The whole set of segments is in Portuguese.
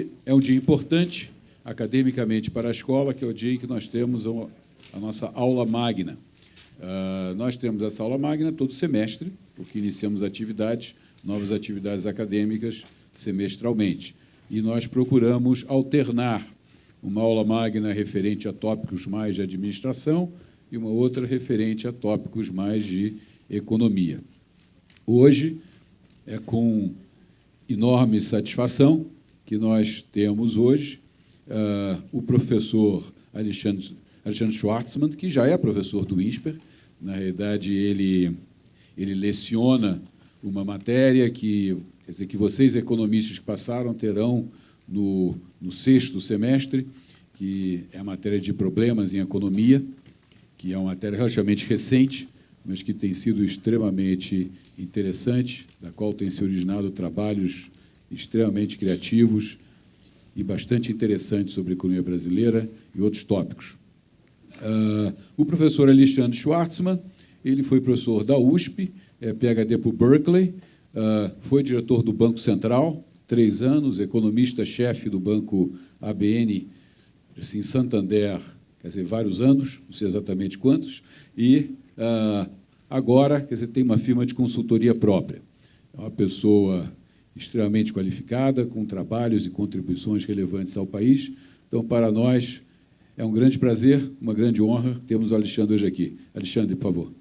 Hoje é um dia importante, academicamente, para a escola, que é o dia em que nós temos a nossa aula magna. Nós temos essa aula magna todo semestre, porque iniciamos novas atividades acadêmicas semestralmente. E nós procuramos alternar uma aula magna referente a tópicos mais de administração e uma outra referente a tópicos mais de economia. Hoje, é com enorme satisfação que nós temos hoje o professor Alexandre Schwartzman, que já é professor do INSPER. Na realidade, ele leciona uma matéria que, quer dizer, que vocês, economistas que passaram, terão no sexto semestre, que é a matéria de problemas em economia, que é uma matéria relativamente recente, mas que tem sido extremamente interessante, da qual tem se originado trabalhos extremamente criativos e bastante interessantes sobre a economia brasileira e outros tópicos. O professor Alexandre Schwartzman, ele foi professor da USP, PhD por Berkeley, foi diretor do Banco Central, 3 anos, economista-chefe do Banco ABN, assim, Santander, quer dizer, vários anos, não sei exatamente quantos, e agora, quer dizer, tem uma firma de consultoria própria. É uma pessoa extremamente qualificada, com trabalhos e contribuições relevantes ao país. Então, para nós, é um grande prazer, uma grande honra termos o Alexandre hoje aqui. Alexandre, por favor.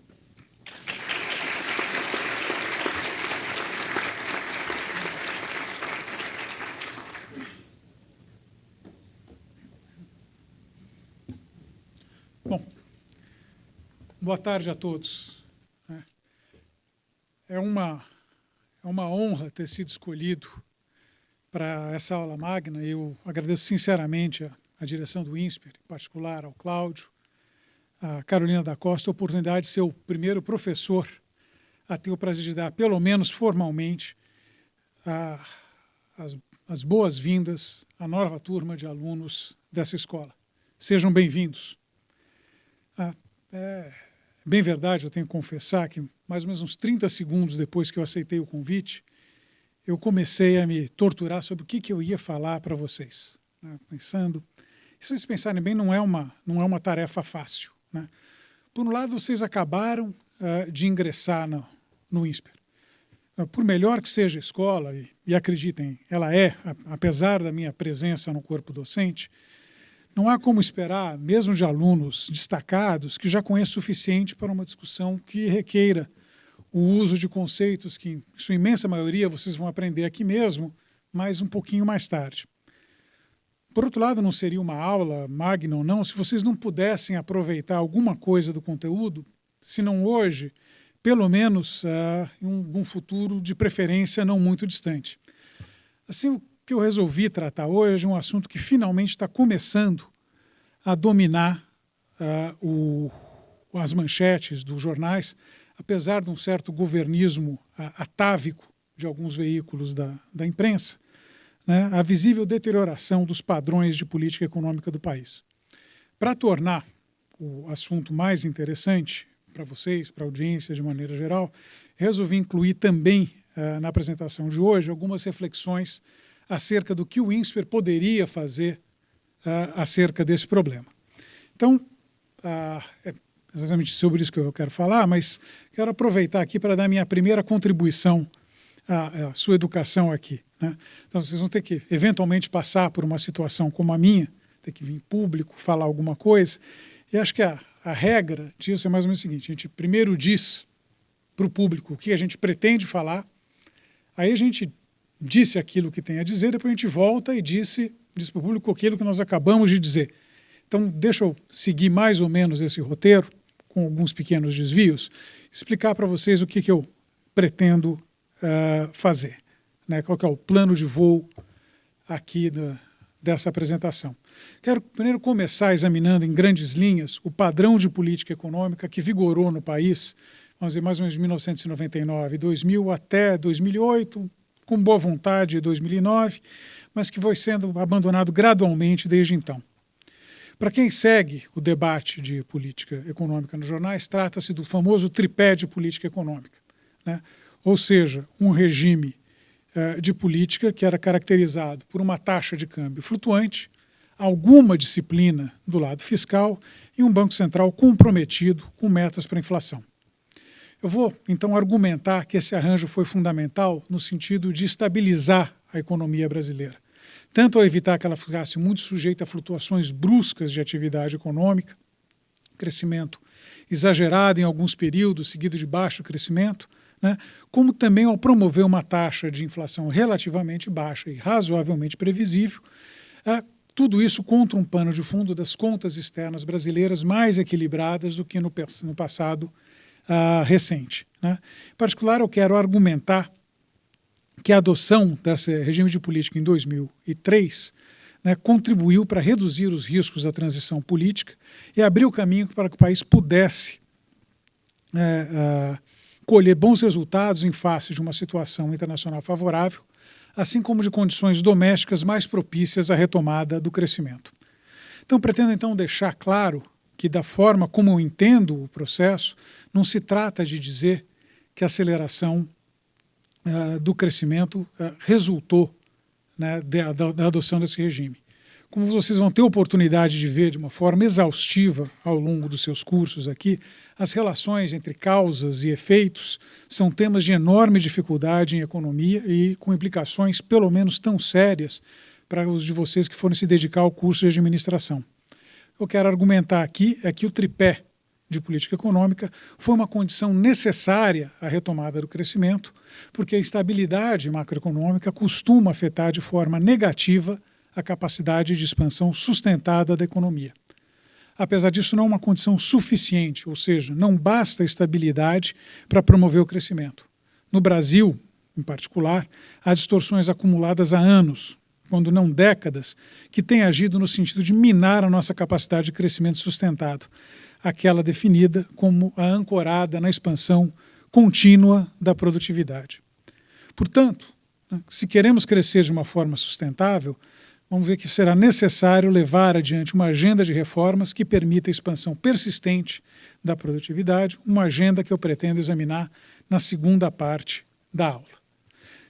Bom, boa tarde a todos. É uma honra ter sido escolhido para essa aula magna. Eu agradeço sinceramente a direção do INSPER, em particular ao Cláudio, a Carolina da Costa, a oportunidade de ser o primeiro professor a ter o prazer de dar, pelo menos formalmente, as boas-vindas à nova turma de alunos dessa escola. Sejam bem-vindos. É bem verdade, eu tenho que confessar que mais ou menos uns 30 segundos depois que eu aceitei o convite, eu comecei a me torturar sobre o que eu ia falar para vocês. Pensando, se vocês pensarem bem, não é uma tarefa fácil. Por um lado, vocês acabaram de ingressar no INSPER. Por melhor que seja a escola, e acreditem, ela é, apesar da minha presença no corpo docente, não há como esperar, mesmo de alunos destacados, que já conheçam o suficiente para uma discussão que requeira o uso de conceitos que, em sua imensa maioria, vocês vão aprender aqui mesmo, mas um pouquinho mais tarde. Por outro lado, não seria uma aula magna ou não, se vocês não pudessem aproveitar alguma coisa do conteúdo, se não hoje, pelo menos em um futuro de preferência não muito distante. Assim, o que eu resolvi tratar hoje é um assunto que finalmente está começando a dominar as manchetes dos jornais, apesar de um certo governismo atávico de alguns veículos da imprensa, a visível deterioração dos padrões de política econômica do país. Para tornar o assunto mais interessante para vocês, para a audiência de maneira geral, resolvi incluir também na apresentação de hoje algumas reflexões acerca do que o INSPER poderia fazer acerca desse problema. Então, é exatamente sobre isso que eu quero falar, mas quero aproveitar aqui para dar minha primeira contribuição à sua educação aqui. Então, vocês vão ter que, eventualmente, passar por uma situação como a minha, ter que vir em público, falar alguma coisa, e acho que a regra disso é mais ou menos o seguinte: a gente primeiro diz para o público o que a gente pretende falar, aí a gente disse aquilo que tem a dizer, depois a gente volta e diz para o público aquilo que nós acabamos de dizer. Então, deixa eu seguir mais ou menos esse roteiro, com alguns pequenos desvios, explicar para vocês o que eu pretendo fazer, qual que é o plano de voo aqui dessa apresentação. Quero primeiro começar examinando em grandes linhas o padrão de política econômica que vigorou no país, vamos dizer, mais ou menos de 1999, 2000 até 2008, com boa vontade, 2009, mas que foi sendo abandonado gradualmente desde então. Para quem segue o debate de política econômica nos jornais, trata-se do famoso tripé de política econômica, Ou seja, um regime de política que era caracterizado por uma taxa de câmbio flutuante, alguma disciplina do lado fiscal e um Banco Central comprometido com metas para a inflação. Eu vou, então, argumentar que esse arranjo foi fundamental no sentido de estabilizar a economia brasileira, tanto ao evitar que ela ficasse muito sujeita a flutuações bruscas de atividade econômica, crescimento exagerado em alguns períodos, seguido de baixo crescimento, né, como também ao promover uma taxa de inflação relativamente baixa e razoavelmente previsível, tudo isso contra um pano de fundo das contas externas brasileiras mais equilibradas do que no passado recente. Né? Em particular, eu quero argumentar que a adoção desse regime de política em 2003 contribuiu para reduzir os riscos da transição política e abrir o caminho para que o país pudesse colher bons resultados em face de uma situação internacional favorável, assim como de condições domésticas mais propícias à retomada do crescimento. Então, pretendo então deixar claro que, da forma como eu entendo o processo, não se trata de dizer que a aceleração do crescimento resultou da adoção desse regime. Como vocês vão ter oportunidade de ver de uma forma exaustiva ao longo dos seus cursos aqui, as relações entre causas e efeitos são temas de enorme dificuldade em economia e com implicações pelo menos tão sérias para os de vocês que forem se dedicar ao curso de administração. Eu quero argumentar aqui é que o tripé de política econômica foi uma condição necessária à retomada do crescimento, porque a estabilidade macroeconômica costuma afetar de forma negativa a capacidade de expansão sustentada da economia. Apesar disso, não é uma condição suficiente, ou seja, não basta a estabilidade para promover o crescimento. No Brasil, em particular, há distorções acumuladas há anos, quando não décadas, que têm agido no sentido de minar a nossa capacidade de crescimento sustentado, aquela definida como a ancorada na expansão contínua da produtividade. Portanto, se queremos crescer de uma forma sustentável, vamos ver que será necessário levar adiante uma agenda de reformas que permita a expansão persistente da produtividade, uma agenda que eu pretendo examinar na segunda parte da aula.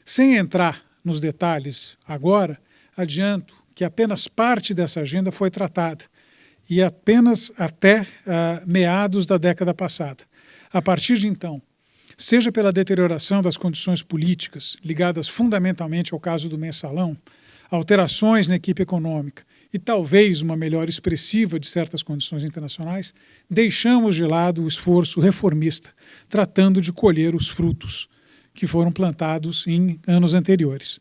Sem entrar nos detalhes agora, adianto que apenas parte dessa agenda foi tratada, e apenas até meados da década passada. A partir de então, seja pela deterioração das condições políticas, ligadas fundamentalmente ao caso do mensalão, alterações na equipe econômica e talvez uma melhora expressiva de certas condições internacionais, deixamos de lado o esforço reformista, tratando de colher os frutos que foram plantados em anos anteriores.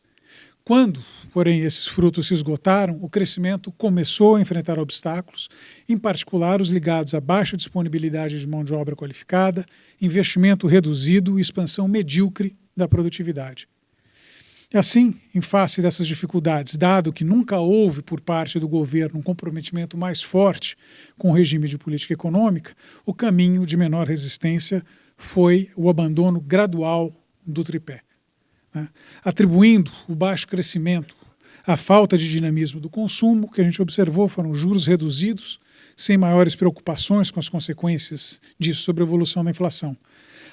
Quando, porém, esses frutos se esgotaram, o crescimento começou a enfrentar obstáculos, em particular os ligados à baixa disponibilidade de mão de obra qualificada, investimento reduzido e expansão medíocre da produtividade. E assim, em face dessas dificuldades, dado que nunca houve por parte do governo um comprometimento mais forte com o regime de política econômica, o caminho de menor resistência foi o abandono gradual do tripé. Atribuindo o baixo crescimento à falta de dinamismo do consumo, o que a gente observou foram juros reduzidos, sem maiores preocupações com as consequências disso sobre a evolução da inflação.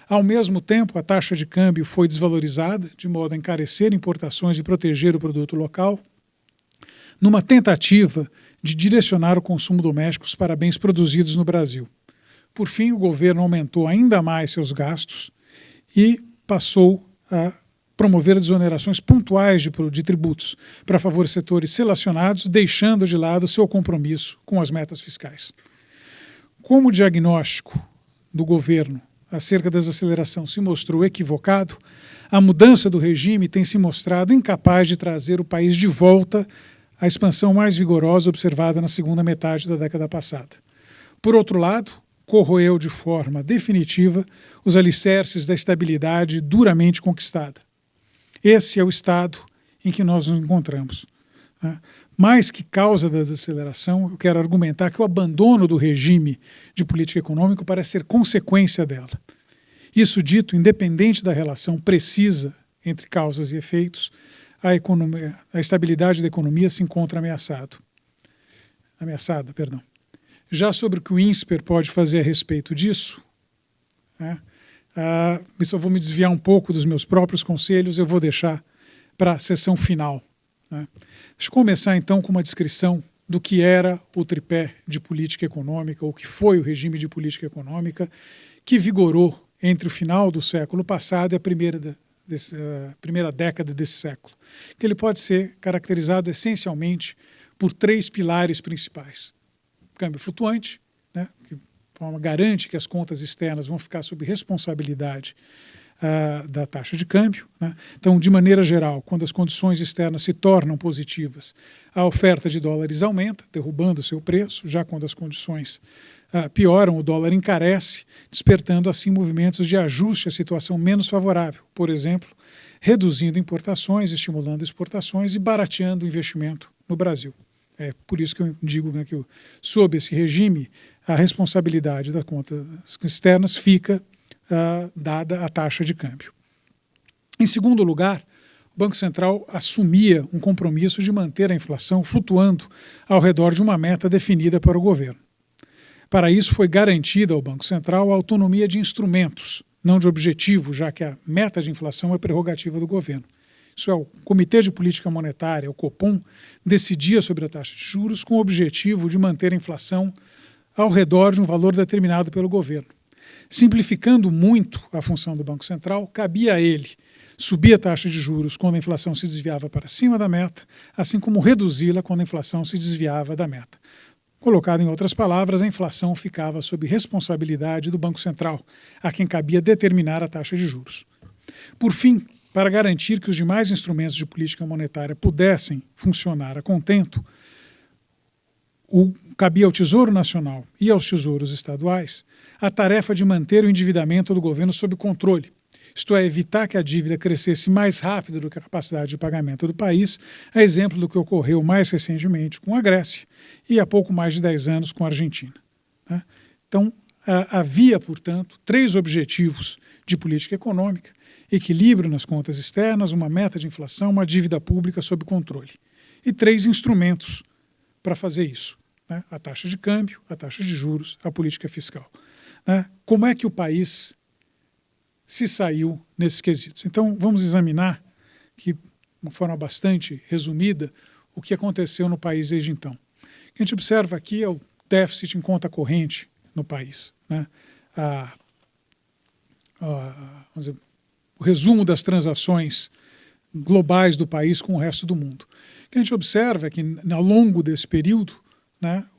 Ao mesmo tempo, a taxa de câmbio foi desvalorizada, de modo a encarecer importações e proteger o produto local, numa tentativa de direcionar o consumo doméstico para bens produzidos no Brasil. Por fim, o governo aumentou ainda mais seus gastos e passou a promover desonerações pontuais de tributos para favorecer setores selecionados, deixando de lado seu compromisso com as metas fiscais. Como o diagnóstico do governo acerca da desaceleração se mostrou equivocado, a mudança do regime tem se mostrado incapaz de trazer o país de volta à expansão mais vigorosa observada na segunda metade da década passada. Por outro lado, corroeu de forma definitiva os alicerces da estabilidade duramente conquistada. Esse é o estado em que nós nos encontramos. Mais que causa da desaceleração, eu quero argumentar que o abandono do regime de política econômica parece ser consequência dela. Isso dito, independente da relação precisa entre causas e efeitos, a estabilidade da economia se encontra ameaçada. Já sobre o que o INSPER pode fazer a respeito disso, isso eu vou me desviar um pouco dos meus próprios conselhos, eu vou deixar para a sessão final, né? Deixa eu começar, então, com uma descrição do que era o tripé de política econômica, ou que foi o regime de política econômica que vigorou entre o final do século passado e a primeira década desse século, que ele pode ser caracterizado essencialmente por 3 pilares principais. Câmbio flutuante, né, que garante que as contas externas vão ficar sob responsabilidade da taxa de câmbio, né? Então, de maneira geral, quando as condições externas se tornam positivas, a oferta de dólares aumenta, derrubando o seu preço. Já quando as condições pioram, o dólar encarece, despertando assim movimentos de ajuste à situação menos favorável, por exemplo, reduzindo importações, estimulando exportações e barateando o investimento no Brasil. É por isso que eu digo, né, que sob esse regime, a responsabilidade das contas externas fica dada a taxa de câmbio. Em segundo lugar, o Banco Central assumia um compromisso de manter a inflação flutuando ao redor de uma meta definida para o governo. Para isso, foi garantida ao Banco Central a autonomia de instrumentos, não de objetivo, já que a meta de inflação é prerrogativa do governo. Isso é, o Comitê de Política Monetária, o Copom, decidia sobre a taxa de juros com o objetivo de manter a inflação ao redor de um valor determinado pelo governo. Simplificando muito a função do Banco Central, cabia a ele subir a taxa de juros quando a inflação se desviava para cima da meta, assim como reduzi-la quando a inflação se desviava da meta. Colocado em outras palavras, a inflação ficava sob responsabilidade do Banco Central, a quem cabia determinar a taxa de juros. Por fim, para garantir que os demais instrumentos de política monetária pudessem funcionar a contento, cabia ao Tesouro Nacional e aos tesouros estaduais a tarefa de manter o endividamento do governo sob controle, isto é, evitar que a dívida crescesse mais rápido do que a capacidade de pagamento do país, a exemplo do que ocorreu mais recentemente com a Grécia e há pouco mais de 10 anos com a Argentina. Então, havia, portanto, 3 objetivos de política econômica: equilíbrio nas contas externas, uma meta de inflação, uma dívida pública sob controle. E 3 instrumentos para fazer isso: a taxa de câmbio, a taxa de juros, a política fiscal. Como é que o país se saiu nesses quesitos? Então, vamos examinar, de uma forma bastante resumida, o que aconteceu no país desde então. O que a gente observa aqui é o déficit em conta corrente no país, vamos dizer, o resumo das transações globais do país com o resto do mundo. O que a gente observa é que, ao longo desse período,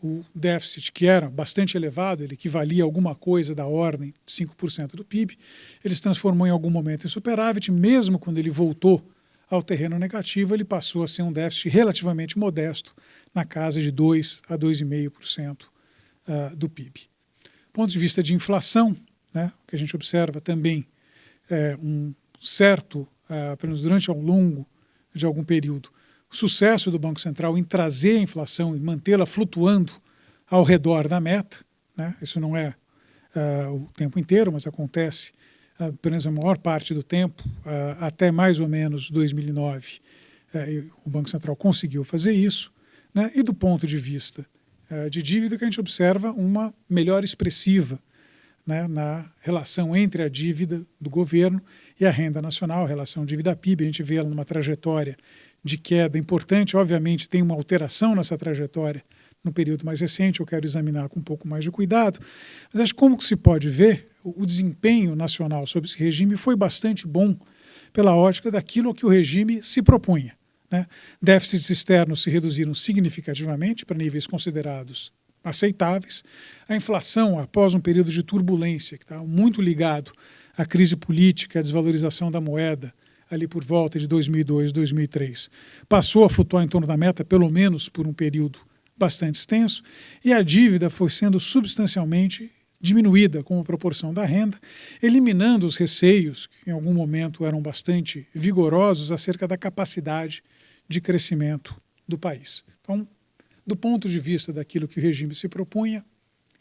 o déficit, que era bastante elevado, ele equivalia a alguma coisa da ordem de 5% do PIB, ele se transformou em algum momento em superávit. Mesmo quando ele voltou ao terreno negativo, ele passou a ser um déficit relativamente modesto, na casa de 2 a 2,5% do PIB. Do ponto de vista de inflação, o que a gente observa também é um certo, pelo menos durante ao longo de algum período, sucesso do Banco Central em trazer a inflação e mantê-la flutuando ao redor da meta. Isso não é o tempo inteiro, mas acontece, pelo menos a maior parte do tempo, até mais ou menos 2009, o Banco Central conseguiu fazer isso. E do ponto de vista de dívida, que a gente observa uma melhora expressiva na relação entre a dívida do governo e a renda nacional, a relação dívida-PIB. A gente vê ela numa trajetória de queda importante. Obviamente tem uma alteração nessa trajetória no período mais recente, eu quero examinar com um pouco mais de cuidado, mas acho que, como se pode ver, o desempenho nacional sobre esse regime foi bastante bom pela ótica daquilo que o regime se propunha. Déficits externos se reduziram significativamente para níveis considerados aceitáveis. A inflação, após um período de turbulência, que está muito ligado à crise política, à desvalorização da moeda, ali por volta de 2002, 2003, passou a flutuar em torno da meta, pelo menos por um período bastante extenso, e a dívida foi sendo substancialmente diminuída como proporção da renda, eliminando os receios, que em algum momento eram bastante vigorosos, acerca da capacidade de crescimento do país. Então, do ponto de vista daquilo que o regime se propunha,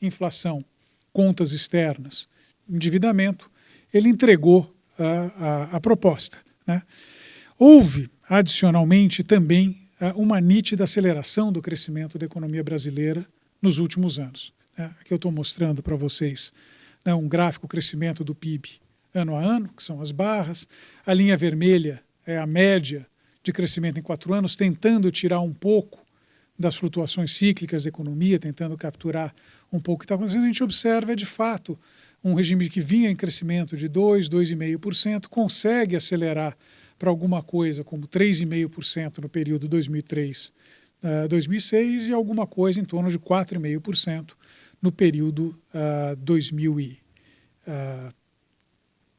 inflação, contas externas, endividamento, ele entregou a proposta. Houve, adicionalmente, também uma nítida aceleração do crescimento da economia brasileira nos últimos anos. Aqui eu estou mostrando para vocês um gráfico crescimento do PIB ano a ano, que são as barras. A linha vermelha é a média de crescimento em 4 anos, tentando tirar um pouco das flutuações cíclicas da economia, tentando capturar um pouco o que está acontecendo, a gente observa, de fato, um regime que vinha em crescimento de 2%, 2,5%, consegue acelerar para alguma coisa como 3,5% no período 2003-2006 e alguma coisa em torno de 4,5% no período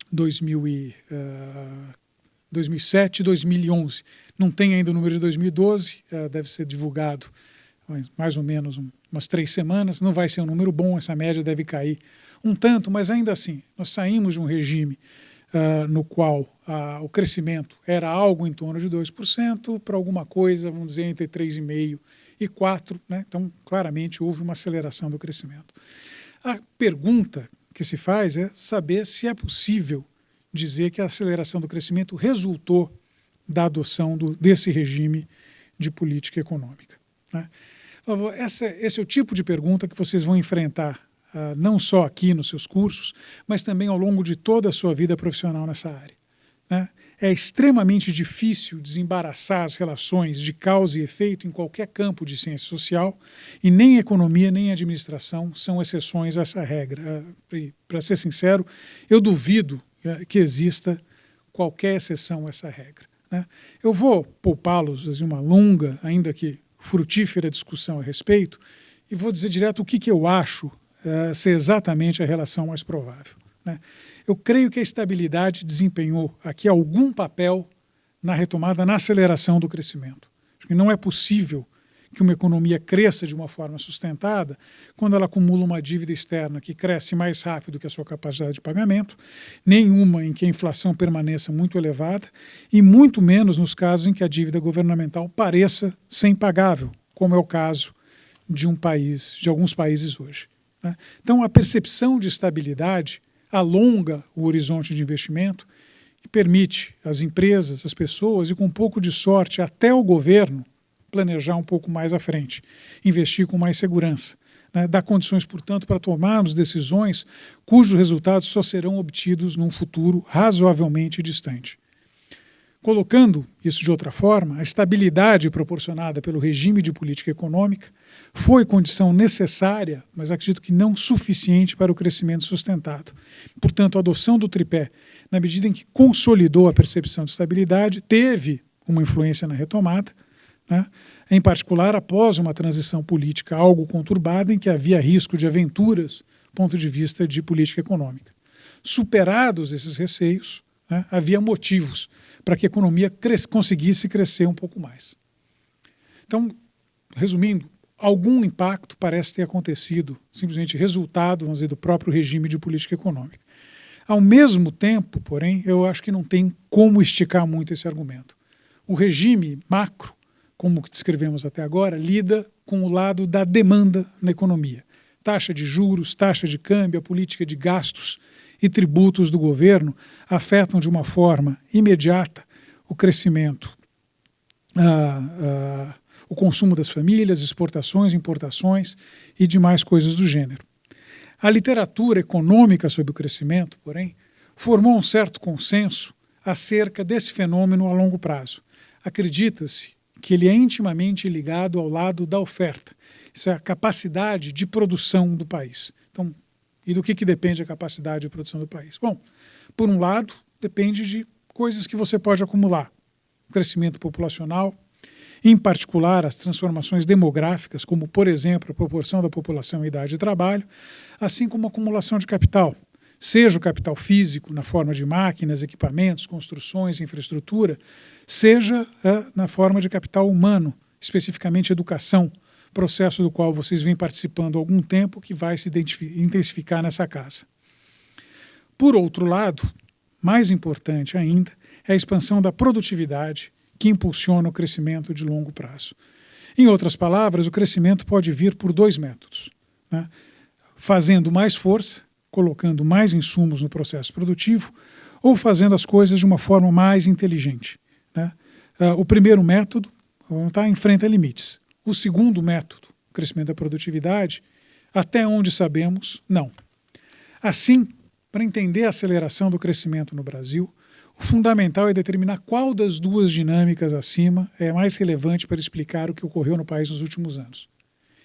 2007 e 2011. Não tem ainda o número de 2012, deve ser divulgado mais ou menos umas 3 semanas. Não vai ser um número bom, essa média deve cair um tanto, mas ainda assim, nós saímos de um regime no qual o crescimento era algo em torno de 2% para alguma coisa, vamos dizer, entre 3,5% e 4%. Né? Então, claramente, houve uma aceleração do crescimento. A pergunta que se faz é saber se é possível dizer que a aceleração do crescimento resultou da adoção desse regime de política econômica. Né? Esse é o tipo de pergunta que vocês vão enfrentar não só aqui nos seus cursos, mas também ao longo de toda a sua vida profissional nessa área. Né? É extremamente difícil desembaraçar as relações de causa e efeito em qualquer campo de ciência social, e nem economia nem administração são exceções a essa regra. Para ser sincero, eu duvido que exista qualquer exceção a essa regra. Né? Eu vou poupá-los de uma longa, ainda que frutífera discussão a respeito, e vou dizer direto o que eu acho ser exatamente a relação mais provável. Né? Eu creio que a estabilidade desempenhou aqui algum papel na retomada, na aceleração do crescimento. Acho que não é possível que uma economia cresça de uma forma sustentada quando ela acumula uma dívida externa que cresce mais rápido que a sua capacidade de pagamento, nenhuma em que a inflação permaneça muito elevada e muito menos nos casos em que a dívida governamental pareça ser impagável, como é o caso de alguns países hoje. Né? Então, a percepção de estabilidade alonga o horizonte de investimento e permite às empresas, às pessoas e, com um pouco de sorte, até o governo, planejar um pouco mais à frente, investir com mais segurança, né? Dar condições, portanto, para tomarmos decisões cujos resultados só serão obtidos num futuro razoavelmente distante. Colocando isso de outra forma, a estabilidade proporcionada pelo regime de política econômica foi condição necessária, mas acredito que não suficiente para o crescimento sustentado. Portanto, a adoção do tripé, na medida em que consolidou a percepção de estabilidade, teve uma influência na retomada, né? Em particular após uma transição política algo conturbada em que havia risco de aventuras do ponto de vista de política econômica. Superados esses receios, né, havia motivos para que a economia conseguisse crescer um pouco mais. Então, resumindo, algum impacto parece ter acontecido, simplesmente resultado, vamos dizer, do próprio regime de política econômica. Ao mesmo tempo, porém, eu acho que não tem como esticar muito esse argumento. O regime macro, como descrevemos até agora, lida com o lado da demanda na economia. Taxa de juros, taxa de câmbio, a política de gastos e tributos do governo afetam de uma forma imediata o crescimento, o consumo das famílias, exportações, importações e demais coisas do gênero. A literatura econômica sobre o crescimento, porém, formou um certo consenso acerca desse fenômeno a longo prazo. Acredita-se que ele é intimamente ligado ao lado da oferta. Isso é a capacidade de produção do país. Então, e do que depende a capacidade de produção do país? Bom, por um lado, depende de coisas que você pode acumular. O crescimento populacional, em particular as transformações demográficas, como, por exemplo, a proporção da população em idade de trabalho, assim como a acumulação de capital, seja o capital físico, na forma de máquinas, equipamentos, construções, infraestrutura, seja na forma de capital humano, especificamente educação, processo do qual vocês vêm participando há algum tempo, que vai se intensificar nessa casa. Por outro lado, mais importante ainda, é a expansão da produtividade, que impulsiona o crescimento de longo prazo. Em outras palavras, o crescimento pode vir por 2 métodos, né? Fazendo mais força, colocando mais insumos no processo produtivo, ou fazendo as coisas de uma forma mais inteligente, né? O primeiro método enfrenta limites. O segundo método, o crescimento da produtividade, até onde sabemos, não. Assim, para entender a aceleração do crescimento no Brasil, o fundamental é determinar qual das duas dinâmicas acima é mais relevante para explicar o que ocorreu no país nos últimos anos.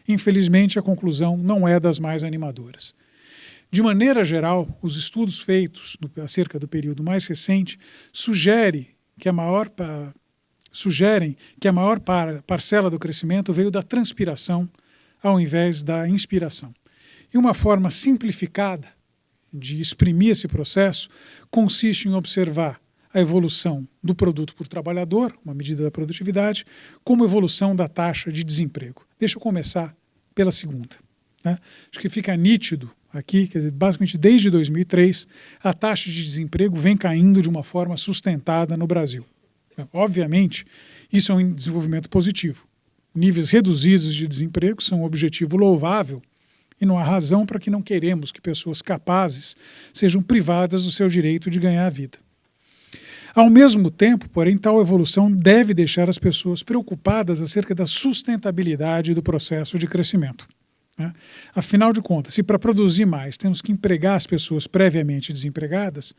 Infelizmente, a conclusão não é das mais animadoras. De maneira geral, os estudos feitos acerca do período mais recente sugerem que a maior parcela do crescimento veio da transpiração ao invés da inspiração. E uma forma simplificada de exprimir esse processo consiste em observar a evolução do produto por trabalhador, uma medida da produtividade, como evolução da taxa de desemprego. Deixa eu começar pela segunda. Né? Acho que fica nítido aqui, quer dizer, basicamente desde 2003, a taxa de desemprego vem caindo de uma forma sustentada no Brasil. Obviamente, isso é um desenvolvimento positivo. Níveis reduzidos de desemprego são um objetivo louvável e não há razão para que não queremos que pessoas capazes sejam privadas do seu direito de ganhar a vida. Ao mesmo tempo, porém, tal evolução deve deixar as pessoas preocupadas acerca da sustentabilidade do processo de crescimento. Né? Afinal de contas, se para produzir mais temos que empregar as pessoas previamente desempregadas,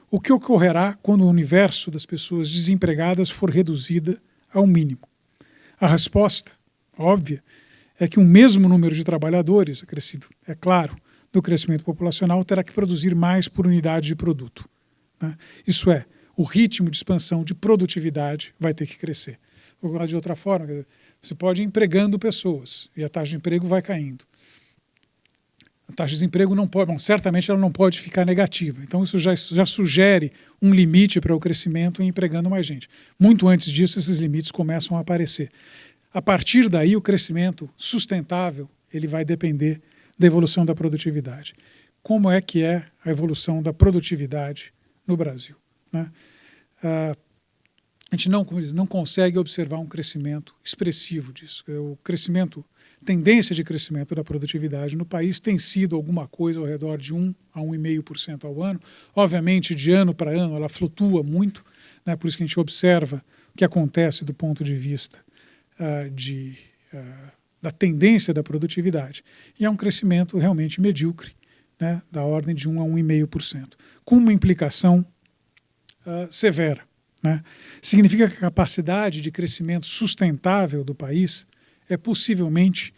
o que ocorrerá quando o universo das pessoas desempregadas for reduzida ao mínimo? A resposta, óbvia, é que o mesmo número de trabalhadores, acrescido, é claro, do crescimento populacional, terá que produzir mais por unidade de produto. Né? Isso é, o ritmo de expansão de produtividade vai ter que crescer. Vou falar de outra forma, você pode ir empregando pessoas e a taxa de emprego vai caindo. A taxa de desemprego não pode, certamente ela não pode ficar negativa. Então isso já sugere um limite para o crescimento e empregando mais gente. Muito antes disso, esses limites começam a aparecer. A partir daí, o crescimento sustentável ele vai depender da evolução da produtividade. Como é que é a evolução da produtividade no Brasil? Né? A gente não consegue observar um crescimento expressivo disso. O crescimento, tendência de crescimento da produtividade no país tem sido alguma coisa ao redor de 1 a 1,5% ao ano. Obviamente, de ano para ano, ela flutua muito, né? Por isso que a gente observa o que acontece do ponto de vista da tendência da produtividade. E é um crescimento realmente medíocre, né? Da ordem de 1 a 1,5%, com uma implicação severa. Né? Significa que a capacidade de crescimento sustentável do país é possivelmente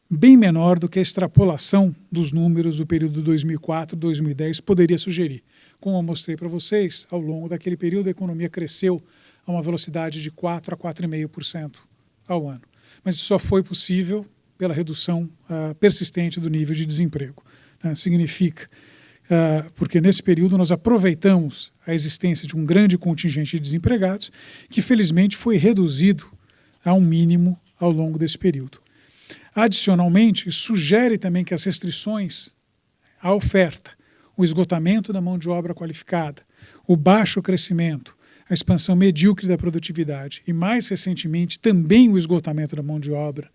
bem menor do que a extrapolação dos números do período 2004-2010 poderia sugerir. Como eu mostrei para vocês, ao longo daquele período a economia cresceu a uma velocidade de 4 a 4,5% ao ano. Mas isso só foi possível pela redução persistente do nível de desemprego. Né? Significa porque nesse período nós aproveitamos a existência de um grande contingente de desempregados que felizmente foi reduzido a um mínimo ao longo desse período. Adicionalmente, sugere também que as restrições à oferta, o esgotamento da mão de obra qualificada, o baixo crescimento, a expansão medíocre da produtividade e, mais recentemente, também o esgotamento da mão de obra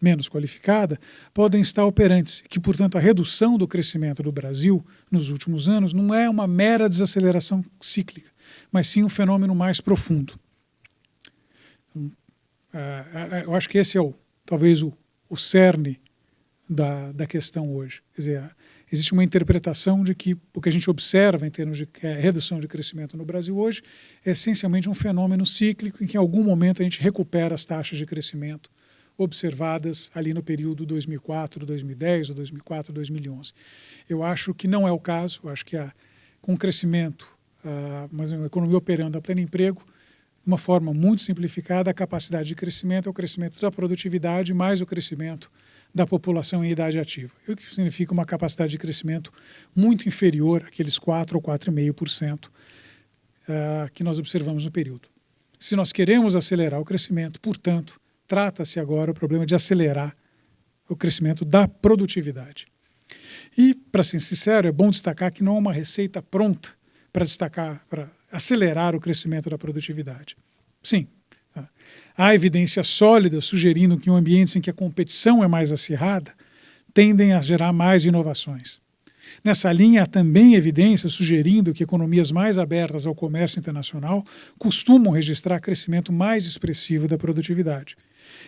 menos qualificada, podem estar operantes, que, portanto, a redução do crescimento do Brasil nos últimos anos não é uma mera desaceleração cíclica, mas sim um fenômeno mais profundo. Eu acho que esse é talvez o cerne da questão hoje. Quer dizer, existe uma interpretação de que o que a gente observa em termos de redução de crescimento no Brasil hoje é essencialmente um fenômeno cíclico em que em algum momento a gente recupera as taxas de crescimento observadas ali no período 2004-2010 ou 2004-2011. Eu acho que não é o caso. Eu acho que com o crescimento, mas uma economia operando a pleno emprego, de uma forma muito simplificada, a capacidade de crescimento é o crescimento da produtividade mais o crescimento da população em idade ativa, o que significa uma capacidade de crescimento muito inferior àqueles 4 ou 4,5% que nós observamos no período. Se nós queremos acelerar o crescimento, portanto, trata-se agora o problema de acelerar o crescimento da produtividade. E, para ser sincero, é bom destacar que não há uma receita pronta para acelerar o crescimento da produtividade. Sim, há evidências sólidas sugerindo que em ambientes em que a competição é mais acirrada, tendem a gerar mais inovações. Nessa linha, há também evidências sugerindo que economias mais abertas ao comércio internacional costumam registrar crescimento mais expressivo da produtividade.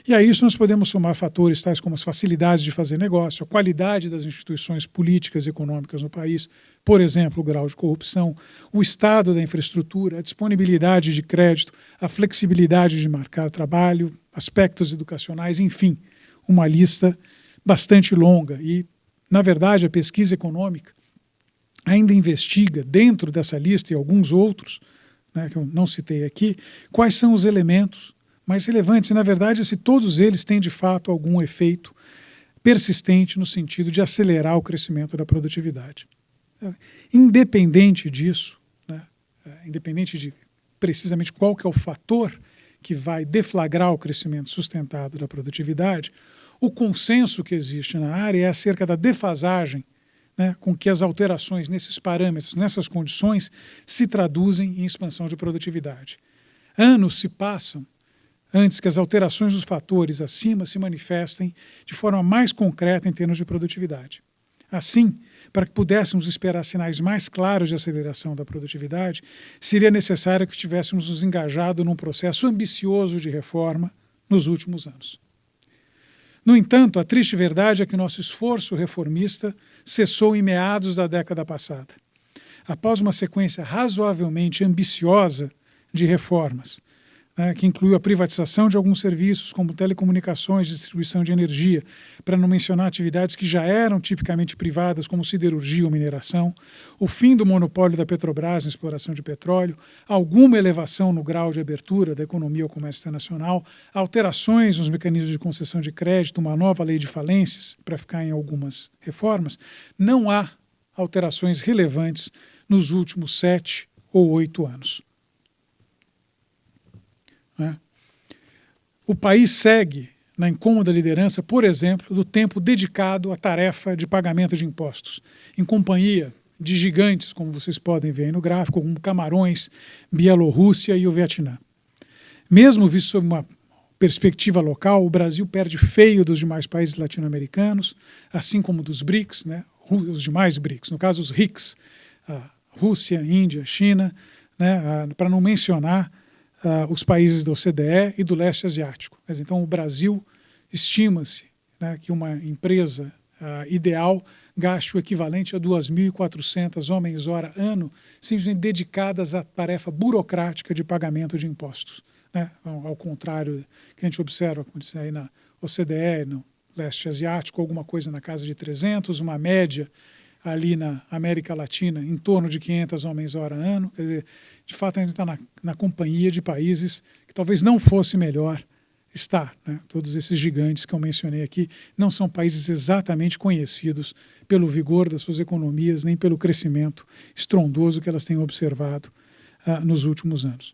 E a isso nós podemos somar fatores tais como as facilidades de fazer negócio, a qualidade das instituições políticas e econômicas no país, por exemplo, o grau de corrupção, o estado da infraestrutura, a disponibilidade de crédito, a flexibilidade de marcar trabalho, aspectos educacionais, enfim, uma lista bastante longa. E, na verdade, a pesquisa econômica ainda investiga, dentro dessa lista e alguns outros, né, que eu não citei aqui, quais são os elementos mais relevantes. E, na verdade, se todos eles têm, de fato, algum efeito persistente no sentido de acelerar o crescimento da produtividade. Independente disso, né, independente de precisamente qual que é o fator que vai deflagrar o crescimento sustentado da produtividade, o consenso que existe na área é acerca da defasagem, né, com que as alterações nesses parâmetros, nessas condições, se traduzem em expansão de produtividade. Anos se passam antes que as alterações dos fatores acima se manifestem de forma mais concreta em termos de produtividade. Assim, para que pudéssemos esperar sinais mais claros de aceleração da produtividade, seria necessário que tivéssemos nos engajado num processo ambicioso de reforma nos últimos anos. No entanto, a triste verdade é que nosso esforço reformista cessou em meados da década passada, após uma sequência razoavelmente ambiciosa de reformas, né, que incluiu a privatização de alguns serviços, como telecomunicações e distribuição de energia, para não mencionar atividades que já eram tipicamente privadas, como siderurgia ou mineração, o fim do monopólio da Petrobras na exploração de petróleo, alguma elevação no grau de abertura da economia ao comércio internacional, alterações nos mecanismos de concessão de crédito, uma nova lei de falências, para ficar em algumas reformas, não há alterações relevantes nos últimos 7 ou 8 anos. O país segue na incômoda liderança, por exemplo, do tempo dedicado à tarefa de pagamento de impostos, em companhia de gigantes, como vocês podem ver aí no gráfico, como Camarões, Bielorrússia e o Vietnã. Mesmo visto sob uma perspectiva local, o Brasil perde feio dos demais países latino-americanos, assim como dos BRICS, né, os demais BRICS, no caso os RICS, a Rússia, Índia, China, né, para não mencionar os países da OCDE e do leste asiático. Então, o Brasil estima-se, né, que uma empresa ideal gaste o equivalente a 2.400 homens-hora ano simplesmente dedicadas à tarefa burocrática de pagamento de impostos, né? Ao contrário que a gente observa aí na OCDE, no leste asiático, alguma coisa na casa de 300, uma média ali na América Latina em torno de 500 homens-hora ano. Quer dizer, de fato, a gente está na companhia de países que talvez não fosse melhor estar, né? Todos esses gigantes que eu mencionei aqui não são países exatamente conhecidos pelo vigor das suas economias, nem pelo crescimento estrondoso que elas têm observado nos últimos anos.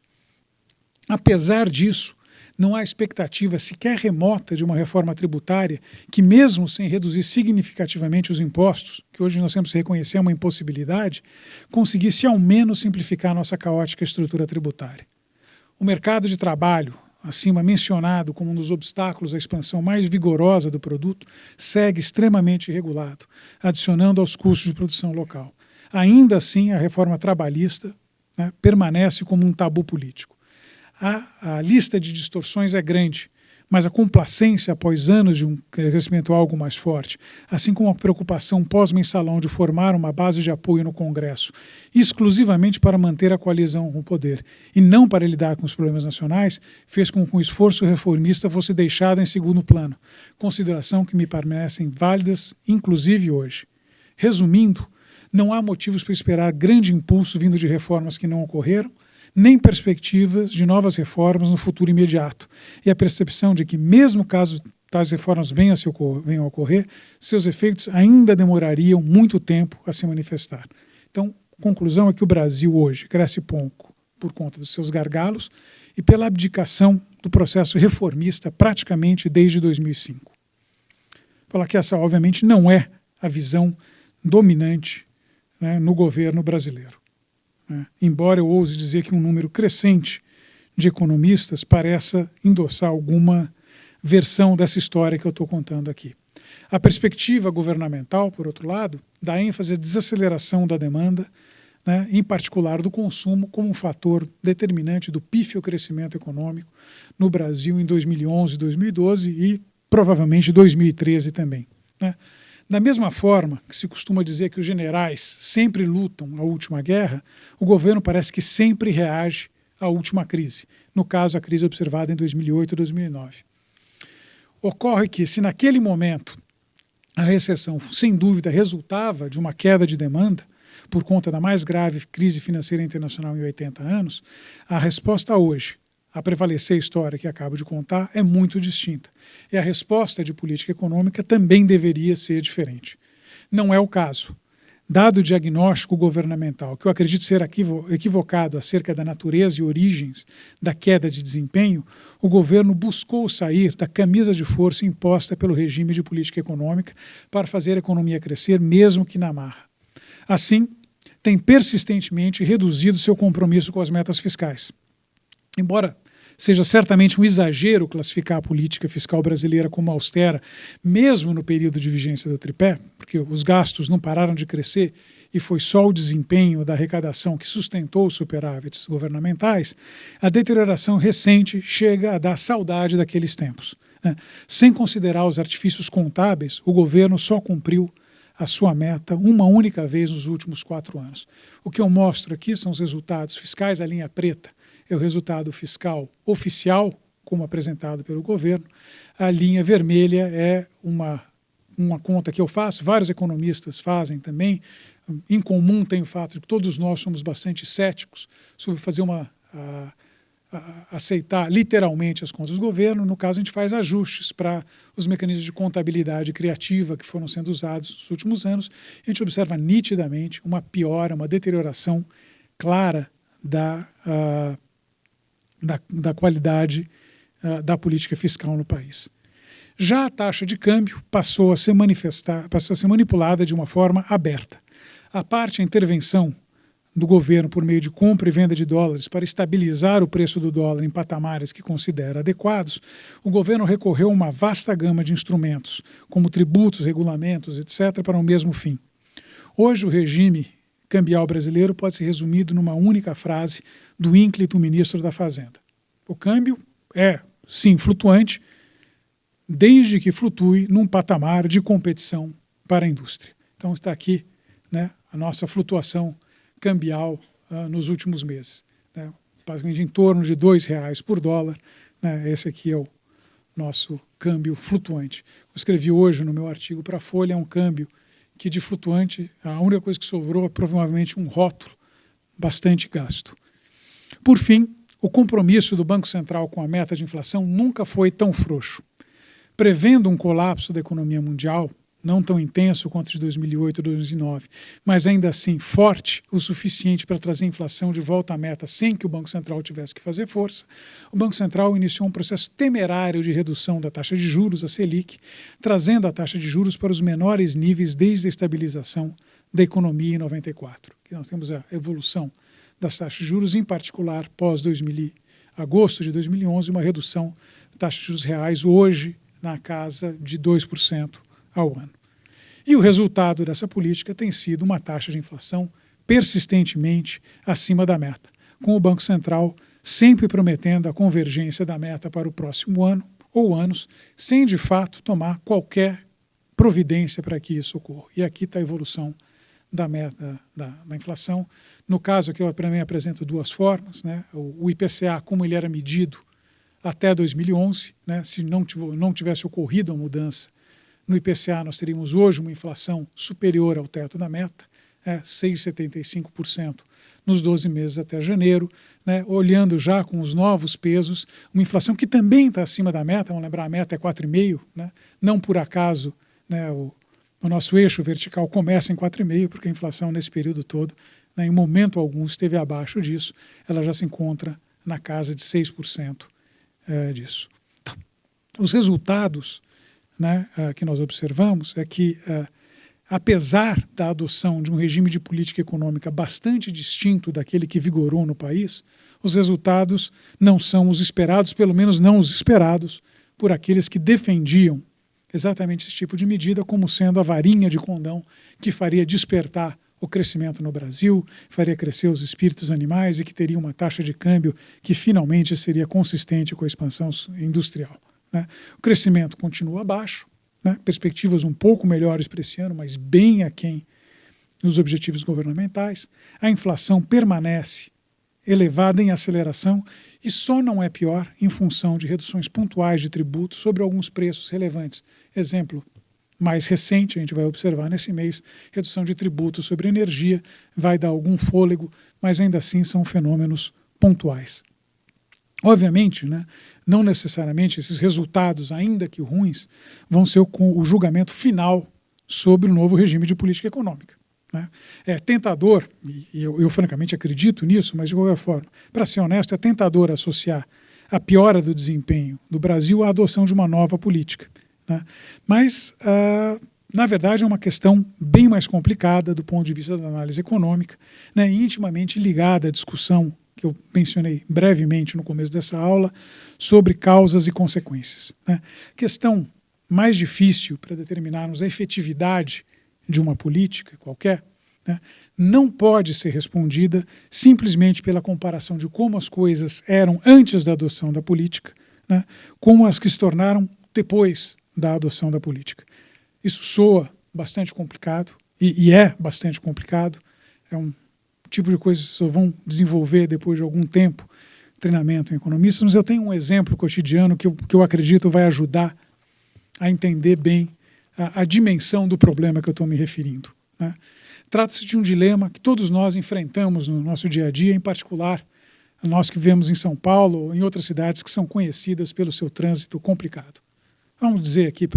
Apesar disso, não há expectativa sequer remota de uma reforma tributária que, mesmo sem reduzir significativamente os impostos, que hoje nós temos que reconhecer uma impossibilidade, conseguisse ao menos simplificar a nossa caótica estrutura tributária. O mercado de trabalho, acima mencionado como um dos obstáculos à expansão mais vigorosa do produto, segue extremamente irregulado, adicionando aos custos de produção local. Ainda assim, a reforma trabalhista, né, permanece como um tabu político. A lista de distorções é grande, mas a complacência após anos de um crescimento algo mais forte, assim como a preocupação pós-mensalão de formar uma base de apoio no Congresso, exclusivamente para manter a coalizão com o poder e não para lidar com os problemas nacionais, fez com que o esforço reformista fosse deixado em segundo plano, consideração que me parecem válidas, inclusive hoje. Resumindo, não há motivos para esperar grande impulso vindo de reformas que não ocorreram, nem perspectivas de novas reformas no futuro imediato. E a percepção de que, mesmo caso tais reformas venham a ocorrer, seus efeitos ainda demorariam muito tempo a se manifestar. Então, a conclusão é que o Brasil hoje cresce pouco por conta dos seus gargalos e pela abdicação do processo reformista praticamente desde 2005. Falar que essa, obviamente, não é a visão dominante, né, no governo brasileiro. Embora eu ouse dizer que um número crescente de economistas pareça endossar alguma versão dessa história que eu estou contando aqui. A perspectiva governamental, por outro lado, dá ênfase à desaceleração da demanda, né, em particular do consumo, como um fator determinante do pífio crescimento econômico no Brasil em 2011, 2012 e provavelmente 2013 também, né? Da mesma forma que se costuma dizer que os generais sempre lutam a última guerra, o governo parece que sempre reage à última crise, no caso a crise observada em 2008 e 2009. Ocorre que, se naquele momento a recessão, sem dúvida, resultava de uma queda de demanda, por conta da mais grave crise financeira internacional em 80 anos, a resposta hoje, a prevalecer a história que acabo de contar, é muito distinta. E a resposta de política econômica também deveria ser diferente. Não é o caso. Dado o diagnóstico governamental, que eu acredito ser equivocado acerca da natureza e origens da queda de desempenho, o governo buscou sair da camisa de força imposta pelo regime de política econômica para fazer a economia crescer, mesmo que na marra. Assim, tem persistentemente reduzido seu compromisso com as metas fiscais. Embora seja certamente um exagero classificar a política fiscal brasileira como austera, mesmo no período de vigência do tripé, porque os gastos não pararam de crescer e foi só o desempenho da arrecadação que sustentou os superávites governamentais, a deterioração recente chega a dar saudade daqueles tempos, né? Sem considerar os artifícios contábeis, o governo só cumpriu a sua meta uma única vez nos últimos 4 anos. O que eu mostro aqui são os resultados fiscais, a linha preta é o resultado fiscal oficial, como apresentado pelo governo. A linha vermelha é uma conta que eu faço, vários economistas fazem também. Em comum tem o fato de que todos nós somos bastante céticos sobre fazer aceitar literalmente as contas do governo. No caso, a gente faz ajustes para os mecanismos de contabilidade criativa que foram sendo usados nos últimos anos. A gente observa nitidamente uma piora, uma deterioração clara da qualidade da política fiscal no país. Já a taxa de câmbio passou a ser manipulada de uma forma aberta. A parte da intervenção do governo por meio de compra e venda de dólares para estabilizar o preço do dólar em patamares que considera adequados, o governo recorreu a uma vasta gama de instrumentos, como tributos, regulamentos, etc., para o mesmo fim. Hoje, o regime cambial brasileiro pode ser resumido numa única frase do ínclito ministro da Fazenda. O câmbio é, sim, flutuante, desde que flutue num patamar de competição para a indústria. Então está aqui, né, a nossa flutuação cambial nos últimos meses, né, basicamente em torno de R$2 por dólar, né, esse aqui é o nosso câmbio flutuante. Eu escrevi hoje no meu artigo para a Folha, é um câmbio que de flutuante, a única coisa que sobrou é provavelmente um rótulo bastante gasto. Por fim, o compromisso do Banco Central com a meta de inflação nunca foi tão frouxo. Prevendo um colapso da economia mundial, não tão intenso quanto de 2008 e 2009, mas ainda assim forte o suficiente para trazer a inflação de volta à meta sem que o Banco Central tivesse que fazer força, o Banco Central iniciou um processo temerário de redução da taxa de juros, a Selic, trazendo a taxa de juros para os menores níveis desde a estabilização da economia em 94. Que nós temos a evolução das taxas de juros, em particular agosto de 2011, uma redução da taxa de juros reais hoje na casa de 2% ao ano. E o resultado dessa política tem sido uma taxa de inflação persistentemente acima da meta, com o Banco Central sempre prometendo a convergência da meta para o próximo ano ou anos, sem de fato tomar qualquer providência para que isso ocorra. E aqui está a evolução da meta da inflação. No caso aqui eu também apresento 2 formas, né? O IPCA, como ele era medido até 2011, né? Se não tivesse ocorrido a mudança no IPCA, nós teríamos hoje uma inflação superior ao teto da meta, 6,75% nos 12 meses até janeiro, né? Olhando já com os novos pesos, uma inflação que também está acima da meta, vamos lembrar, a meta é 4,5%, né? Não por acaso, né, o nosso eixo vertical começa em 4,5%, porque a inflação nesse período todo, né, em momento algum, esteve abaixo disso, ela já se encontra na casa de 6% disso. Então, os resultados, né, que nós observamos é que, apesar da adoção de um regime de política econômica bastante distinto daquele que vigorou no país, os resultados não são os esperados, pelo menos não os esperados por aqueles que defendiam exatamente esse tipo de medida como sendo a varinha de condão que faria despertar o crescimento no Brasil, faria crescer os espíritos animais e que teria uma taxa de câmbio que finalmente seria consistente com a expansão industrial, né? O crescimento continua baixo, né? Perspectivas um pouco melhores para esse ano, mas bem aquém dos objetivos governamentais. A inflação permanece elevada em aceleração e só não é pior em função de reduções pontuais de tributos sobre alguns preços relevantes. Exemplo mais recente, a gente vai observar nesse mês, redução de tributos sobre energia, vai dar algum fôlego, mas ainda assim são fenômenos pontuais. Obviamente, né, não necessariamente esses resultados, ainda que ruins, vão ser o julgamento final sobre o novo regime de política econômica, né? É tentador, e eu francamente acredito nisso, mas de qualquer forma, para ser honesto, é tentador associar a piora do desempenho do Brasil à adoção de uma nova política, né? Mas, na verdade, é uma questão bem mais complicada do ponto de vista da análise econômica, né, intimamente ligada à discussão que eu mencionei brevemente no começo dessa aula sobre causas e consequências, né? Questão mais difícil para determinarmos a efetividade de uma política qualquer, né, não pode ser respondida simplesmente pela comparação de como as coisas eram antes da adoção da política, né, com as que se tornaram depois da adoção da política. Isso soa bastante complicado e é bastante complicado. É um tipo de coisa que só vão desenvolver depois de algum tempo, treinamento em economistas, mas eu tenho um exemplo cotidiano que eu acredito vai ajudar a entender bem a dimensão do problema que eu estou me referindo, né? Trata-se de um dilema que todos nós enfrentamos no nosso dia a dia, em particular nós que vivemos em São Paulo ou em outras cidades que são conhecidas pelo seu trânsito complicado. Vamos dizer aqui,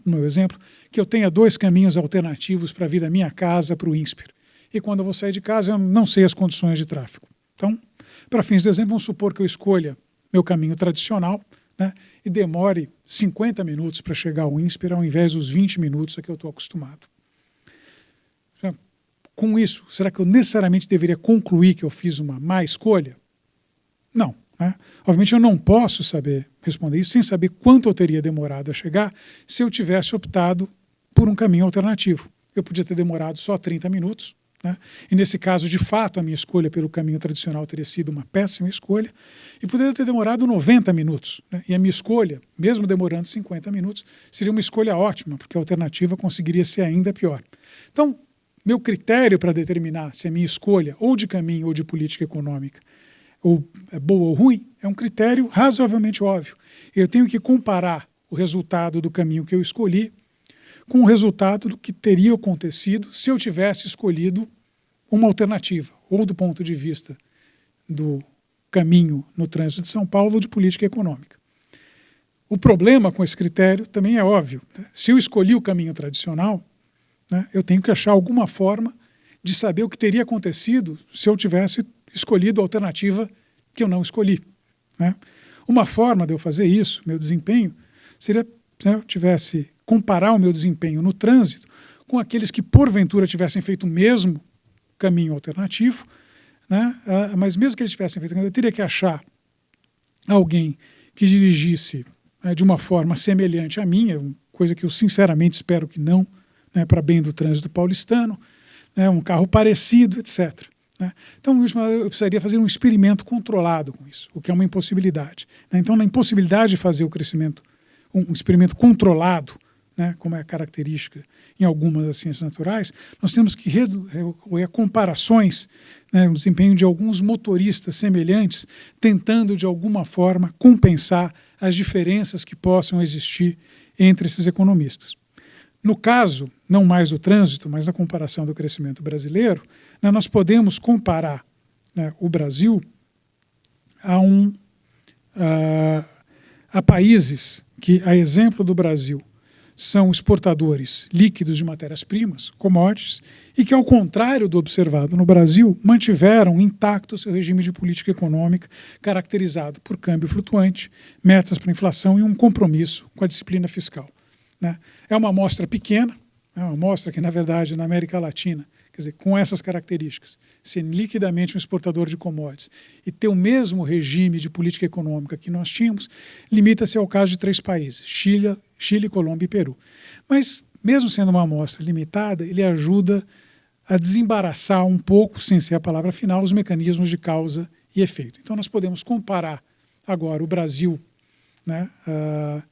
no meu exemplo, que eu tenha 2 caminhos alternativos para vir da minha casa para o INSPER. E quando eu vou sair de casa, eu não sei as condições de tráfego. Então, para fins de exemplo, vamos supor que eu escolha meu caminho tradicional, né, e demore 50 minutos para chegar ao INSPER, ao invés dos 20 minutos a que eu estou acostumado. Com isso, será que eu necessariamente deveria concluir que eu fiz uma má escolha? Não, né? Obviamente eu não posso saber responder isso sem saber quanto eu teria demorado a chegar se eu tivesse optado por um caminho alternativo. Eu podia ter demorado só 30 minutos, né? E nesse caso, de fato, a minha escolha pelo caminho tradicional teria sido uma péssima escolha e poderia ter demorado 90 minutos, né? E a minha escolha, mesmo demorando 50 minutos, seria uma escolha ótima, porque a alternativa conseguiria ser ainda pior. Então, meu critério para determinar se a minha escolha ou de caminho ou de política econômica ou é boa ou ruim é um critério razoavelmente óbvio. Eu tenho que comparar o resultado do caminho que eu escolhi com o resultado do que teria acontecido se eu tivesse escolhido uma alternativa, ou do ponto de vista do caminho no trânsito de São Paulo ou de política econômica. O problema com esse critério também é óbvio, né? Se eu escolhi o caminho tradicional, né, eu tenho que achar alguma forma de saber o que teria acontecido se eu tivesse escolhido a alternativa que eu não escolhi, né? Uma forma de eu fazer isso, meu desempenho, seria se eu tivesse comparar o meu desempenho no trânsito com aqueles que porventura tivessem feito o mesmo caminho alternativo, né? Mas mesmo que eles tivessem feito, eu teria que achar alguém que dirigisse de uma forma semelhante à minha, coisa que eu sinceramente espero que não, né, para bem do trânsito paulistano, né, um carro parecido, etc. Né? Então, eu precisaria fazer um experimento controlado com isso, o que é uma impossibilidade, né? Então, na impossibilidade de fazer o crescimento, um experimento controlado, né, como é a característica em algumas das ciências naturais, nós temos que recorrer a comparações, né, o desempenho de alguns motoristas semelhantes, tentando, de alguma forma, compensar as diferenças que possam existir entre esses economistas. No caso, não mais do trânsito, mas da comparação do crescimento brasileiro, né, nós podemos comparar, né, o Brasil a países que, a exemplo do Brasil, são exportadores líquidos de matérias-primas, commodities, e que, ao contrário do observado no Brasil, mantiveram intacto o seu regime de política econômica caracterizado por câmbio flutuante, metas para inflação e um compromisso com a disciplina fiscal, né? É uma amostra pequena, é uma amostra que, na verdade, na América Latina, quer dizer, com essas características, ser liquidamente um exportador de commodities e ter o mesmo regime de política econômica que nós tínhamos, limita-se ao caso de 3 países, Chile, Colômbia e Peru. Mas, mesmo sendo uma amostra limitada, ele ajuda a desembaraçar um pouco, sem ser a palavra final, os mecanismos de causa e efeito. Então, nós podemos comparar agora o Brasil, né,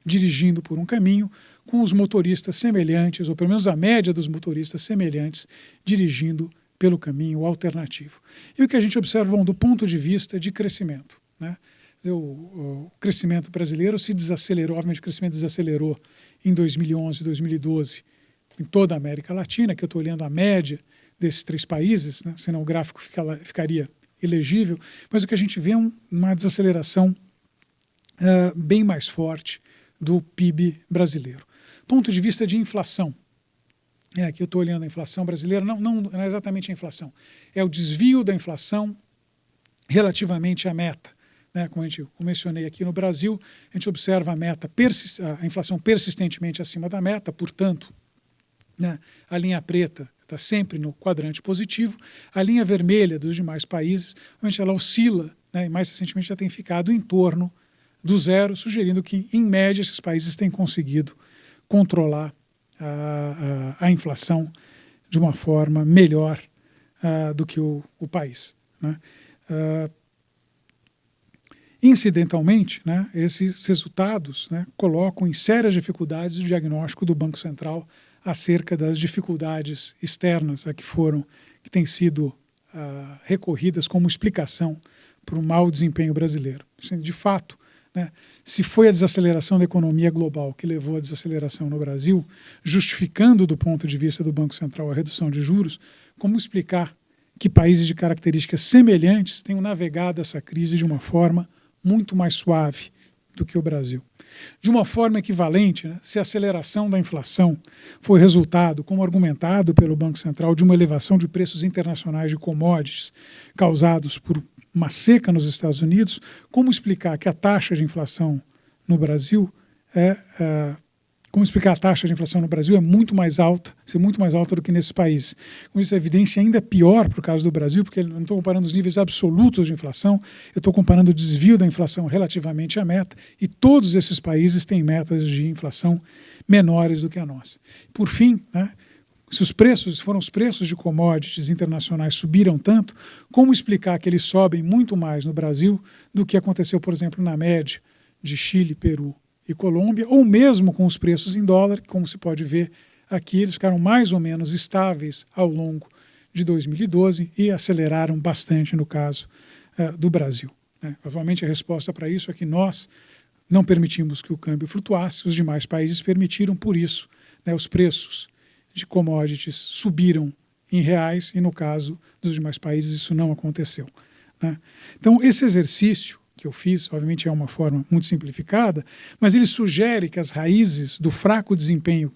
dirigindo por um caminho, com os motoristas semelhantes, ou pelo menos a média dos motoristas semelhantes, dirigindo pelo caminho alternativo. E o que a gente observa, bom, do ponto de vista de crescimento, né? O crescimento brasileiro se desacelerou, obviamente o crescimento desacelerou em 2011, 2012, em toda a América Latina, que eu estou olhando a média desses 3 países, né? Senão o gráfico ficaria ilegível, mas o que a gente vê é uma desaceleração bem mais forte do PIB brasileiro. Ponto de vista de inflação. Aqui eu estou olhando a inflação brasileira, não é exatamente a inflação, é o desvio da inflação relativamente à meta. Né? Como eu mencionei aqui no Brasil, a gente observa a inflação persistentemente acima da meta, portanto, né, a linha preta está sempre no quadrante positivo, a linha vermelha dos demais países, onde ela oscila, né, e mais recentemente já tem ficado em torno do zero, sugerindo que, em média, esses países têm conseguido controlar a inflação de uma forma melhor do que o país. Né? Incidentalmente, né, esses resultados, né, colocam em sérias dificuldades o diagnóstico do Banco Central acerca das dificuldades externas que têm sido recorridas como explicação para o mau desempenho brasileiro. De fato, né, se foi a desaceleração da economia global que levou à desaceleração no Brasil, justificando do ponto de vista do Banco Central a redução de juros, como explicar que países de características semelhantes tenham navegado essa crise de uma forma muito mais suave do que o Brasil? De uma forma equivalente, né, se a aceleração da inflação foi resultado, como argumentado pelo Banco Central, de uma elevação de preços internacionais de commodities causados por uma seca nos Estados Unidos, como explicar que a taxa de inflação no Brasil é muito mais alta, ser muito mais alta do que nesses países. Com isso, a evidência ainda é pior para o caso do Brasil, porque eu não estou comparando os níveis absolutos de inflação, eu estou comparando o desvio da inflação relativamente à meta, e todos esses países têm metas de inflação menores do que a nossa. Por fim, né, se os preços de commodities internacionais subiram tanto, como explicar que eles sobem muito mais no Brasil do que aconteceu, por exemplo, na média de Chile, Peru e Colômbia, ou mesmo com os preços em dólar, que, como se pode ver aqui, eles ficaram mais ou menos estáveis ao longo de 2012 e aceleraram bastante no caso do Brasil. Né? Provavelmente a resposta para isso é que nós não permitimos que o câmbio flutuasse, os demais países permitiram, por isso, né, os preços de commodities subiram em reais e, no caso dos demais países, isso não aconteceu. Né? Então, esse exercício que eu fiz, obviamente é uma forma muito simplificada, mas ele sugere que as raízes do fraco desempenho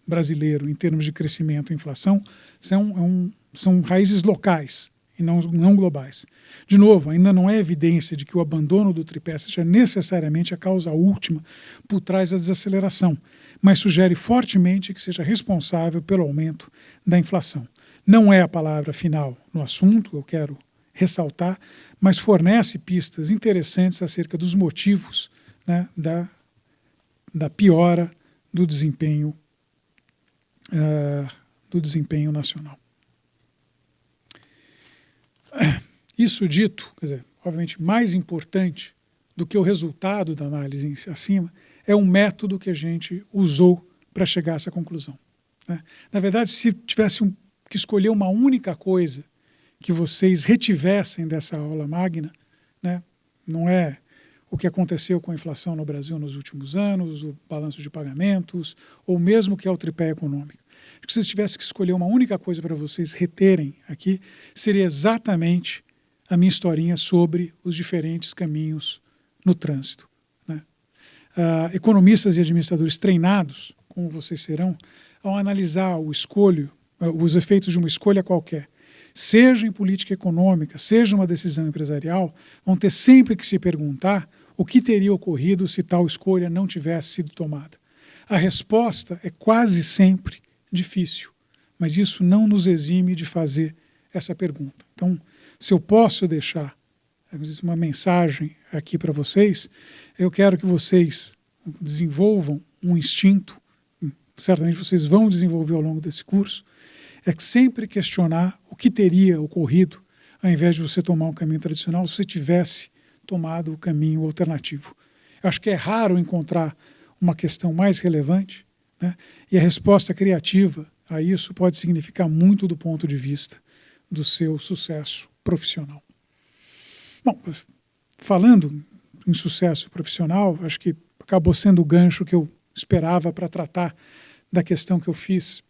brasileiro em termos de crescimento e inflação são raízes locais e não globais. De novo, ainda não é evidência de que o abandono do tripé seja necessariamente a causa última por trás da desaceleração, mas sugere fortemente que seja responsável pelo aumento da inflação. Não é a palavra final no assunto, eu quero ressaltar, mas fornece pistas interessantes acerca dos motivos, né, da piora do desempenho nacional. Isso dito, quer dizer, obviamente mais importante do que o resultado da análise acima é o método que a gente usou para chegar a essa conclusão. Né? Na verdade, se tivesse que escolher uma única coisa que vocês retivessem dessa aula magna, né, não é o que aconteceu com a inflação no Brasil nos últimos anos, o balanço de pagamentos, ou mesmo que é o tripé econômico. Se vocês tivessem que escolher uma única coisa para vocês reterem aqui, seria exatamente a minha historinha sobre os diferentes caminhos no trânsito. Né? Economistas e administradores treinados, como vocês serão, ao analisar os efeitos de uma escolha qualquer, seja em política econômica, seja uma decisão empresarial, vão ter sempre que se perguntar o que teria ocorrido se tal escolha não tivesse sido tomada. A resposta é quase sempre difícil, mas isso não nos exime de fazer essa pergunta. Então, se eu posso deixar uma mensagem aqui para vocês, eu quero que vocês desenvolvam um instinto, certamente vocês vão desenvolver ao longo desse curso, é sempre questionar o que teria ocorrido ao invés de você tomar um caminho tradicional se você tivesse tomado o caminho alternativo. Eu acho que é raro encontrar uma questão mais relevante, né? E a resposta criativa a isso pode significar muito do ponto de vista do seu sucesso profissional. Bom, falando em sucesso profissional, acho que acabou sendo o gancho que eu esperava para tratar da questão que eu fiz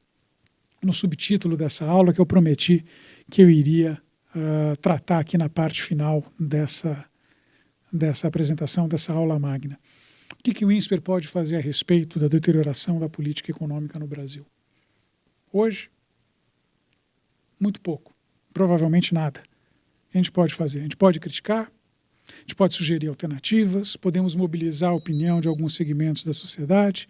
no subtítulo dessa aula, que eu prometi que eu iria tratar aqui na parte final dessa apresentação, dessa aula magna. O que o INSPER pode fazer a respeito da deterioração da política econômica no Brasil? Hoje, muito pouco, provavelmente nada. O que a gente pode fazer? A gente pode criticar, a gente pode sugerir alternativas, podemos mobilizar a opinião de alguns segmentos da sociedade,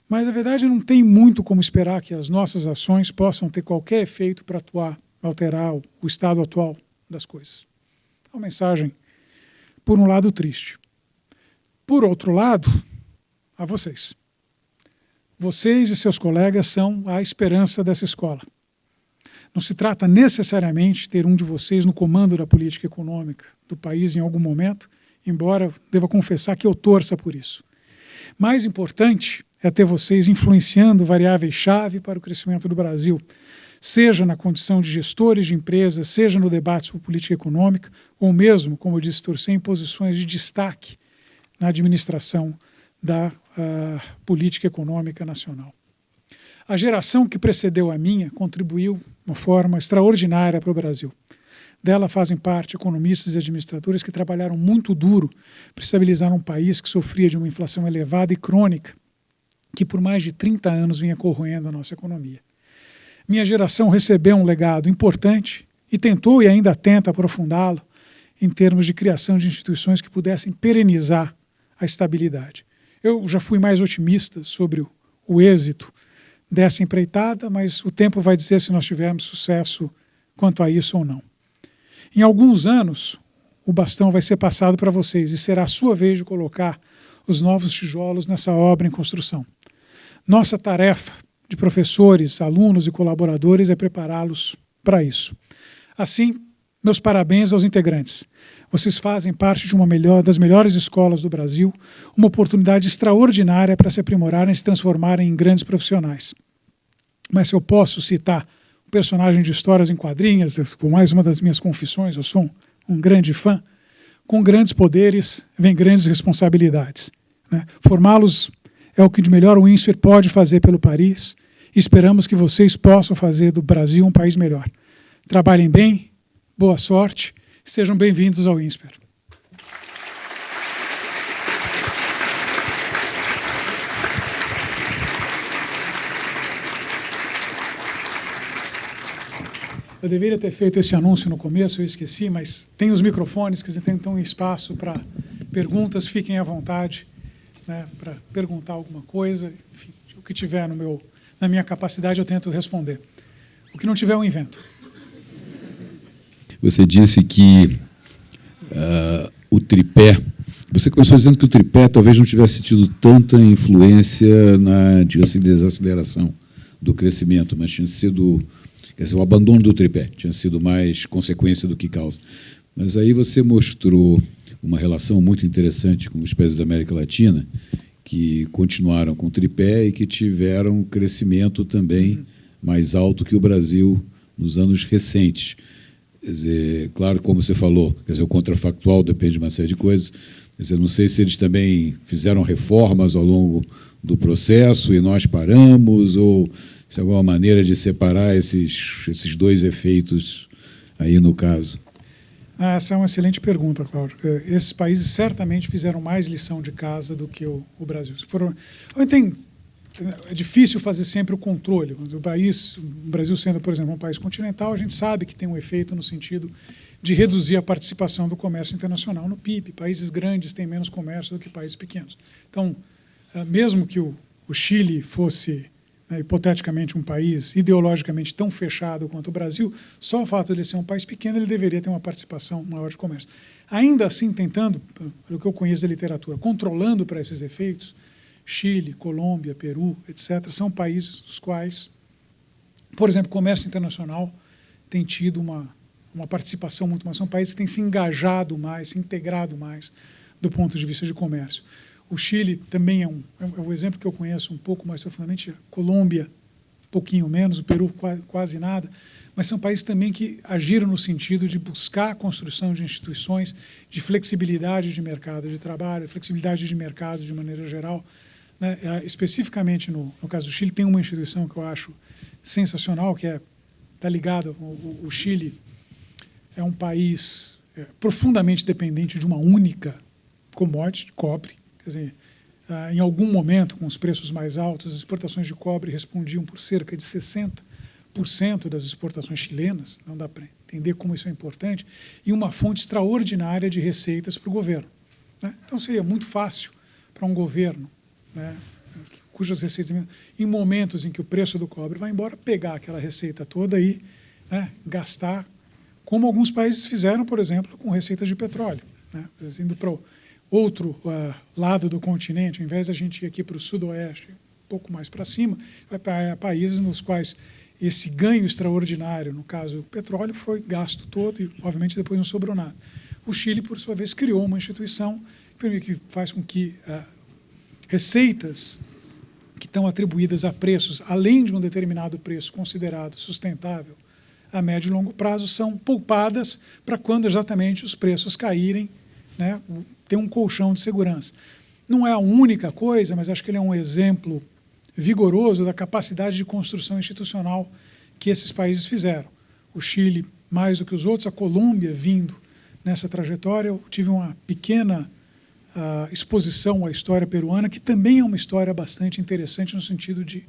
mas, na verdade, não tem muito como esperar que as nossas ações possam ter qualquer efeito para alterar o estado atual das coisas. É uma mensagem, por um lado, triste. Por outro lado, a vocês. Vocês e seus colegas são a esperança dessa escola. Não se trata necessariamente de ter um de vocês no comando da política econômica do país em algum momento, embora deva confessar que eu torça por isso. Mais importante é ter vocês influenciando variáveis-chave para o crescimento do Brasil, seja na condição de gestores de empresas, seja no debate sobre política econômica, ou mesmo, como eu disse, torcer em posições de destaque na administração da política econômica nacional. A geração que precedeu a minha contribuiu de uma forma extraordinária para o Brasil. Dela fazem parte economistas e administradores que trabalharam muito duro para estabilizar um país que sofria de uma inflação elevada e crônica, que por mais de 30 anos vinha corroendo a nossa economia. Minha geração recebeu um legado importante e tentou e ainda tenta aprofundá-lo em termos de criação de instituições que pudessem perenizar a estabilidade. Eu já fui mais otimista sobre o êxito dessa empreitada, mas o tempo vai dizer se nós tivermos sucesso quanto a isso ou não. Em alguns anos, o bastão vai ser passado para vocês e será a sua vez de colocar os novos tijolos nessa obra em construção. Nossa tarefa de professores, alunos e colaboradores é prepará-los para isso. Assim, meus parabéns aos integrantes. Vocês fazem parte de das melhores escolas do Brasil, uma oportunidade extraordinária para se aprimorarem e se transformarem em grandes profissionais. Mas se eu posso citar um personagem de histórias em quadrinhos, com mais uma das minhas confissões, eu sou um grande fã, com grandes poderes vem grandes responsabilidades, né? Formá-los é o que de melhor o INSPER pode fazer pelo país e esperamos que vocês possam fazer do Brasil um país melhor. Trabalhem bem, boa sorte, sejam bem-vindos ao INSPER. Eu deveria ter feito esse anúncio no começo, eu esqueci, mas tem os microfones que tentam espaço para perguntas, fiquem à vontade, né, para perguntar alguma coisa. Enfim, o que tiver na minha capacidade eu tento responder. O que não tiver eu invento. Você disse que o tripé... Você começou dizendo que o tripé talvez não tivesse tido tanta influência na, digamos assim, desaceleração do crescimento, mas tinha sido... Quer dizer, o abandono do tripé tinha sido mais consequência do que causa. Mas aí você mostrou uma relação muito interessante com os países da América Latina, que continuaram com o tripé e que tiveram um crescimento também mais alto que o Brasil nos anos recentes. Quer dizer, claro, como você falou, quer dizer, o contrafactual depende de uma série de coisas. Quer dizer, não sei se eles também fizeram reformas ao longo do processo e nós paramos, ou se há alguma maneira de separar esses dois efeitos aí no caso. Essa é uma excelente pergunta, Cláudio. Esses países certamente fizeram mais lição de casa do que o Brasil. É difícil fazer sempre o controle. O Brasil sendo, por exemplo, um país continental, a gente sabe que tem um efeito no sentido de reduzir a participação do comércio internacional no PIB. Países grandes têm menos comércio do que países pequenos. Então, mesmo que o Chile fosse, hipoteticamente, um país ideologicamente tão fechado quanto o Brasil, só o fato de ele ser um país pequeno, ele deveria ter uma participação maior de comércio. Ainda assim, tentando, pelo que eu conheço da literatura, controlando para esses efeitos, Chile, Colômbia, Peru, etc., são países dos quais Por exemplo, o comércio internacional tem tido uma participação muito maior. São países que têm se engajado mais, se integrado mais do ponto de vista de comércio. O Chile também é um exemplo que eu conheço um pouco mais profundamente. A Colômbia, um pouquinho menos, o Peru quase nada. Mas são países também que agiram no sentido de buscar a construção de instituições de flexibilidade de mercado de trabalho, flexibilidade de mercado de maneira geral. Né? Especificamente no caso do Chile, tem uma instituição que eu acho sensacional, que está ligada. O Chile é um país profundamente dependente de uma única commodity, cobre. Quer dizer, em algum momento, com os preços mais altos, as exportações de cobre respondiam por cerca de 60% das exportações chilenas. Não dá para entender como isso é importante. E uma fonte extraordinária de receitas para o governo. Né? Então, seria muito fácil para um governo, né, cujas receitas, em momentos em que o preço do cobre vai embora, pegar aquela receita toda e, né, gastar, como alguns países fizeram, por exemplo, com receitas de petróleo. Né? Indo para o outro lado do continente, ao invés de a gente ir aqui para o sudoeste, um pouco mais para cima, vai para países nos quais esse ganho extraordinário, no caso o petróleo, foi gasto todo e, obviamente, depois não sobrou nada. O Chile, por sua vez, criou uma instituição que faz com que receitas que estão atribuídas a preços, além de um determinado preço considerado sustentável a médio e longo prazo, são poupadas para quando exatamente os preços caírem, né, ter um colchão de segurança. Não é a única coisa, mas acho que ele é um exemplo vigoroso da capacidade de construção institucional que esses países fizeram. O Chile, mais do que os outros, a Colômbia vindo nessa trajetória. Eu tive uma pequena exposição à história peruana, que também é uma história bastante interessante no sentido de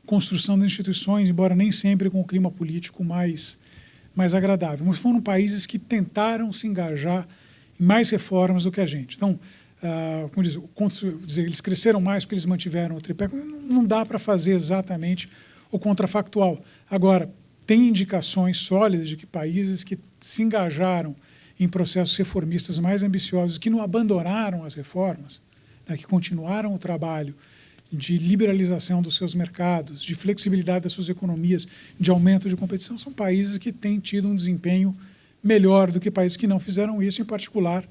construção de instituições, embora nem sempre com o clima político mais agradável. Mas foram países que tentaram se engajar em mais reformas do que a gente. Então, como dizer, eles cresceram mais porque eles mantiveram o tripé. Não dá para fazer exatamente o contrafactual. Agora, tem indicações sólidas de que países que se engajaram em processos reformistas mais ambiciosos, que não abandonaram as reformas, né, que continuaram o trabalho de liberalização dos seus mercados, de flexibilidade das suas economias, de aumento de competição, são países que têm tido um desempenho melhor do que países que não fizeram isso, em particular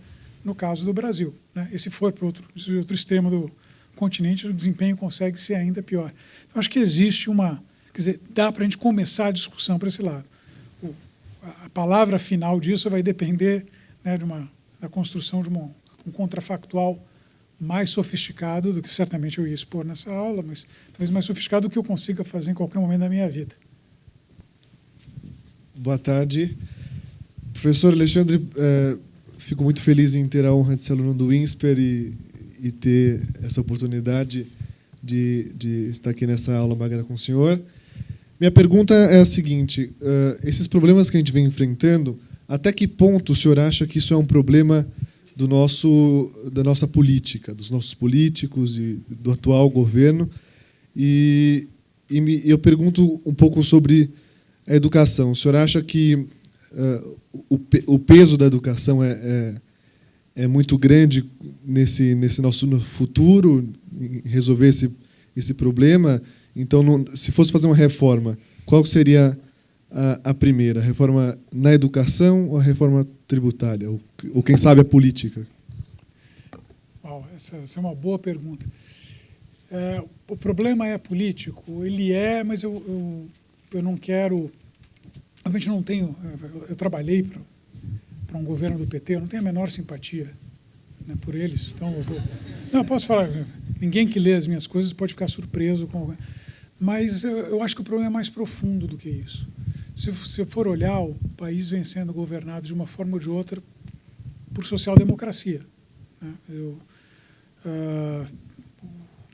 no caso do Brasil. Né? E se for para outro extremo do continente, o desempenho consegue ser ainda pior. Então, acho que existe quer dizer, dá para a gente começar a discussão para esse lado. A palavra final disso vai depender, né, da construção de um contrafactual mais sofisticado do que certamente eu ia expor nessa aula, mas talvez mais sofisticado do que eu consiga fazer em qualquer momento da minha vida. Boa tarde. Professor Alexandre, fico muito feliz em ter a honra de ser aluno do INSPER e ter essa oportunidade de estar aqui nessa aula magna com o senhor. Minha pergunta é a seguinte: esses problemas que a gente vem enfrentando, até que ponto o senhor acha que isso é um problema da nossa política, dos nossos políticos e do atual governo? E eu pergunto um pouco sobre a educação. O senhor acha que o peso da educação é muito grande nesse nosso futuro, em resolver esse problema? Então, se fosse fazer uma reforma, qual seria a primeira? A reforma na educação ou a reforma tributária? Ou quem sabe, a política? Essa é uma boa pergunta. O problema é político? Ele mas eu não quero... Realmente não tenho... Eu trabalhei para um governo do PT, eu não tenho a menor simpatia, né, por eles. Então, eu vou... Não, eu posso falar... Ninguém que lê as minhas coisas pode ficar surpreso com... Mas eu acho que o problema é mais profundo do que isso. Se você for olhar, o país vem sendo governado de uma forma ou de outra por social-democracia. Né?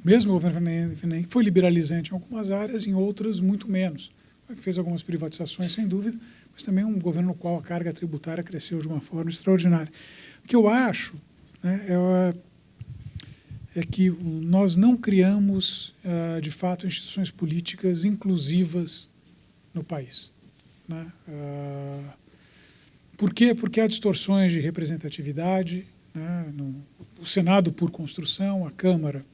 Mesmo o governo FNEM foi liberalizante em algumas áreas, em outras muito menos. Fez algumas privatizações, sem dúvida, mas também um governo no qual a carga tributária cresceu de uma forma extraordinária. O que eu acho, né, é que nós não criamos, de fato, instituições políticas inclusivas no país. Né? Por quê? Porque há distorções de representatividade, né? O Senado por construção, a Câmara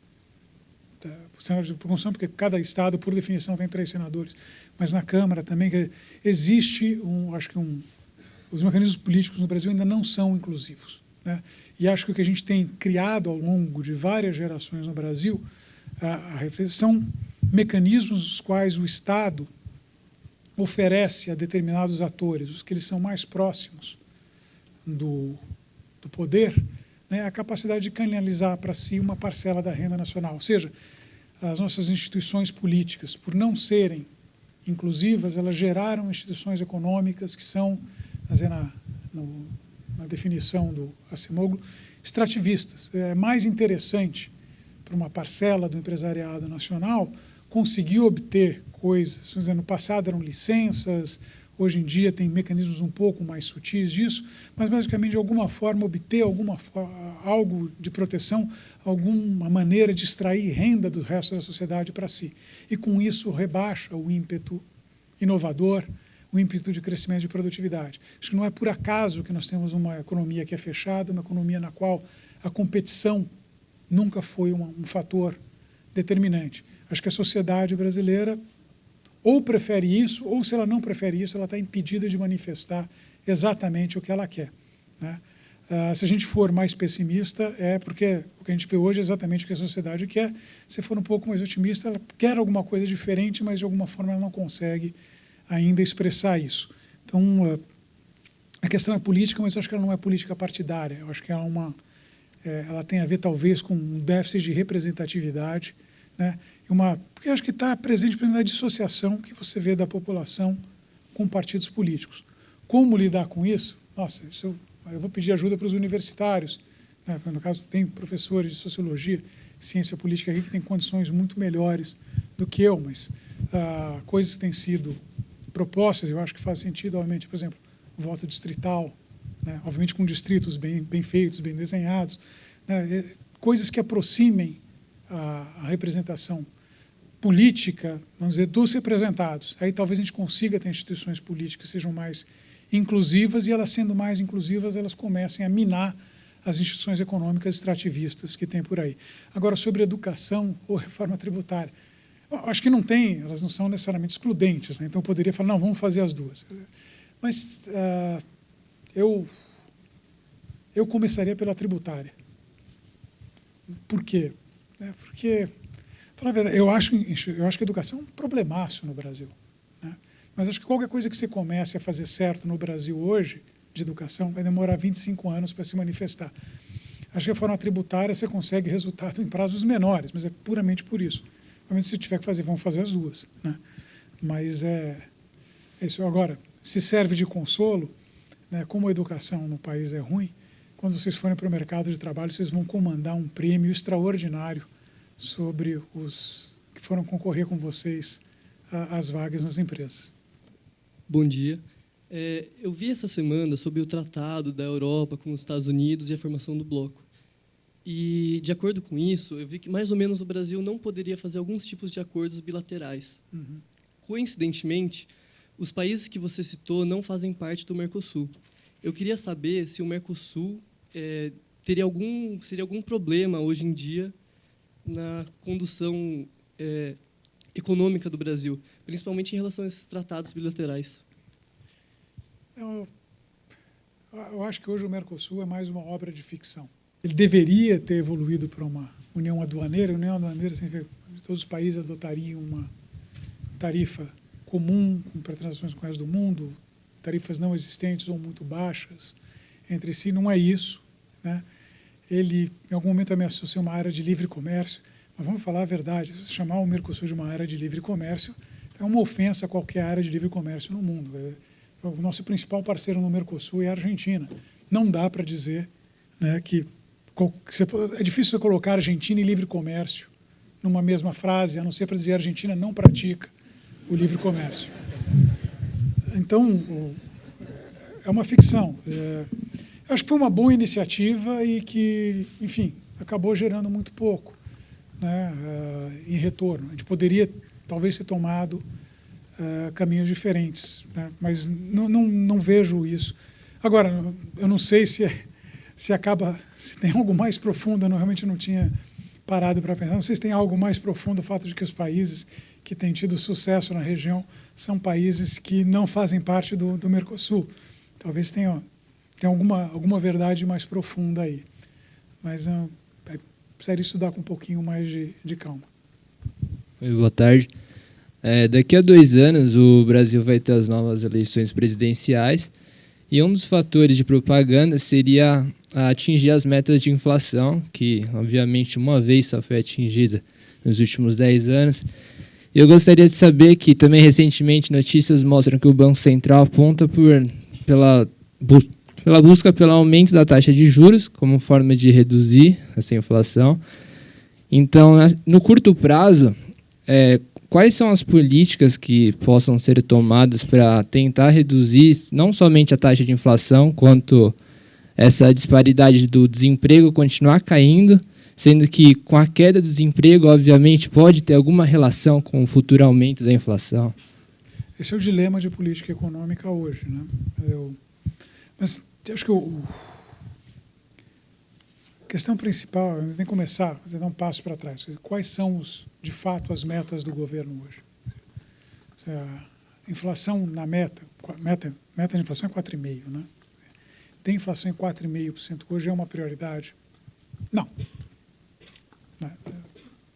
Senado de Constituição, porque cada estado, por definição, tem 3 senadores, mas na Câmara também existe, os mecanismos políticos no Brasil ainda não são inclusivos, né? E acho que o que a gente tem criado ao longo de várias gerações no Brasil são mecanismos nos quais o Estado oferece a determinados atores, os que eles são mais próximos do poder, né, a capacidade de canalizar para si uma parcela da renda nacional. Ou seja, as nossas instituições políticas, por não serem inclusivas, elas geraram instituições econômicas que são, na definição do Acemoglu, extrativistas. É mais interessante para uma parcela do empresariado nacional conseguir obter coisas. Por exemplo, no passado eram licenças, hoje em dia tem mecanismos um pouco mais sutis disso, mas basicamente de alguma forma obter algo de proteção, alguma maneira de extrair renda do resto da sociedade para si. E com isso rebaixa o ímpeto inovador, o ímpeto de crescimento de produtividade. Acho que não é por acaso que nós temos uma economia que é fechada, uma economia na qual a competição nunca foi um fator determinante. Acho que a sociedade brasileira ou prefere isso, ou se ela não prefere isso, ela está impedida de manifestar exatamente o que ela quer, né? Se a gente for mais pessimista, é porque o que a gente vê hoje é exatamente o que a sociedade quer. Se for um pouco mais otimista, ela quer alguma coisa diferente, mas de alguma forma ela não consegue ainda expressar isso. Então, a questão é política, mas eu acho que ela não é política partidária. Eu acho que ela tem a ver, talvez, com um déficit de representatividade, né? Porque acho que está presente a dissociação que você vê da população com partidos políticos. Como lidar com isso? Nossa, eu vou pedir ajuda para os universitários, né? No caso, tem professores de sociologia, ciência política aqui que têm condições muito melhores do que eu, mas coisas que têm sido propostas, eu acho que faz sentido, obviamente, por exemplo, o voto distrital, né? Obviamente com distritos bem feitos, bem desenhados, né? Coisas que aproximem a representação política, vamos dizer, dos representados. Aí talvez a gente consiga ter instituições políticas que sejam mais inclusivas, e elas sendo mais inclusivas, elas comecem a minar as instituições econômicas extrativistas que tem por aí. Agora, sobre educação ou reforma tributária, acho que elas não são necessariamente excludentes, né? Então eu poderia falar, não, vamos fazer as duas. Mas eu começaria pela tributária. Por quê? Porque, falar a verdade, eu acho que a educação é um problemaço no Brasil, né? Mas acho que qualquer coisa que você comece a fazer certo no Brasil hoje, de educação, vai demorar 25 anos para se manifestar. Acho que a reforma tributária você consegue resultado em prazos menores, mas é puramente por isso. Realmente, se tiver que fazer, vamos fazer as duas, né? Mas isso. Agora, se serve de consolo, né, como a educação no país é ruim, quando vocês forem para o mercado de trabalho, vocês vão comandar um prêmio extraordinário sobre os que foram concorrer com vocês às vagas nas empresas. Bom dia. Eu vi essa semana sobre o tratado da Europa com os Estados Unidos e a formação do bloco. E, de acordo com isso, eu vi que, mais ou menos, o Brasil não poderia fazer alguns tipos de acordos bilaterais. Uhum. Coincidentemente, os países que você citou não fazem parte do Mercosul. Eu queria saber se o Mercosul seria algum problema, hoje em dia, na condução econômica do Brasil, principalmente em relação a esses tratados bilaterais. Eu acho que hoje o Mercosul é mais uma obra de ficção. Ele deveria ter evoluído para uma união aduaneira. A união aduaneira significa que todos os países adotariam uma tarifa comum para transações com o resto do mundo, tarifas não existentes ou muito baixas entre si. Não é isso, né? Ele, em algum momento, ameaçou ser uma área de livre comércio, mas vamos falar a verdade, se chamar o Mercosul de uma área de livre comércio é uma ofensa a qualquer área de livre comércio no mundo. O nosso principal parceiro no Mercosul é a Argentina. Não dá para dizer, né, que é difícil você colocar Argentina e livre comércio numa mesma frase, a não ser para dizer que a Argentina não pratica o livre comércio. Então, é uma ficção. Acho que foi uma boa iniciativa e que, enfim, acabou gerando muito pouco, né, em retorno. A gente poderia, talvez, ter tomado caminhos diferentes, né, mas não vejo isso. Agora, eu não sei se tem algo mais profundo, eu realmente não tinha parado para pensar. Não sei se tem algo mais profundo, o fato de que os países que têm tido sucesso na região são países que não fazem parte do Mercosul. Talvez tenha alguma verdade mais profunda aí. Mas precisaria estudar com um pouquinho mais de calma. Boa tarde. Daqui a 2 anos, o Brasil vai ter as novas eleições presidenciais e um dos fatores de propaganda seria atingir as metas de inflação, que, obviamente, uma vez só foi atingida nos últimos 10 anos. Eu gostaria de saber que, também, recentemente, notícias mostram que o Banco Central aponta pela busca pelo aumento da taxa de juros como forma de reduzir essa inflação. Então, no curto prazo, quais são as políticas que possam ser tomadas para tentar reduzir não somente a taxa de inflação, quanto essa disparidade do desemprego continuar caindo, sendo que com a queda do desemprego, obviamente, pode ter alguma relação com o futuro aumento da inflação? Esse é o dilema de política econômica hoje, né? Mas acho que a questão principal, tem que começar, dar um passo para trás. Quais são, de fato, as metas do governo hoje? A inflação na meta de inflação é 4,5%, né? Tem inflação em 4,5% hoje é uma prioridade? Não.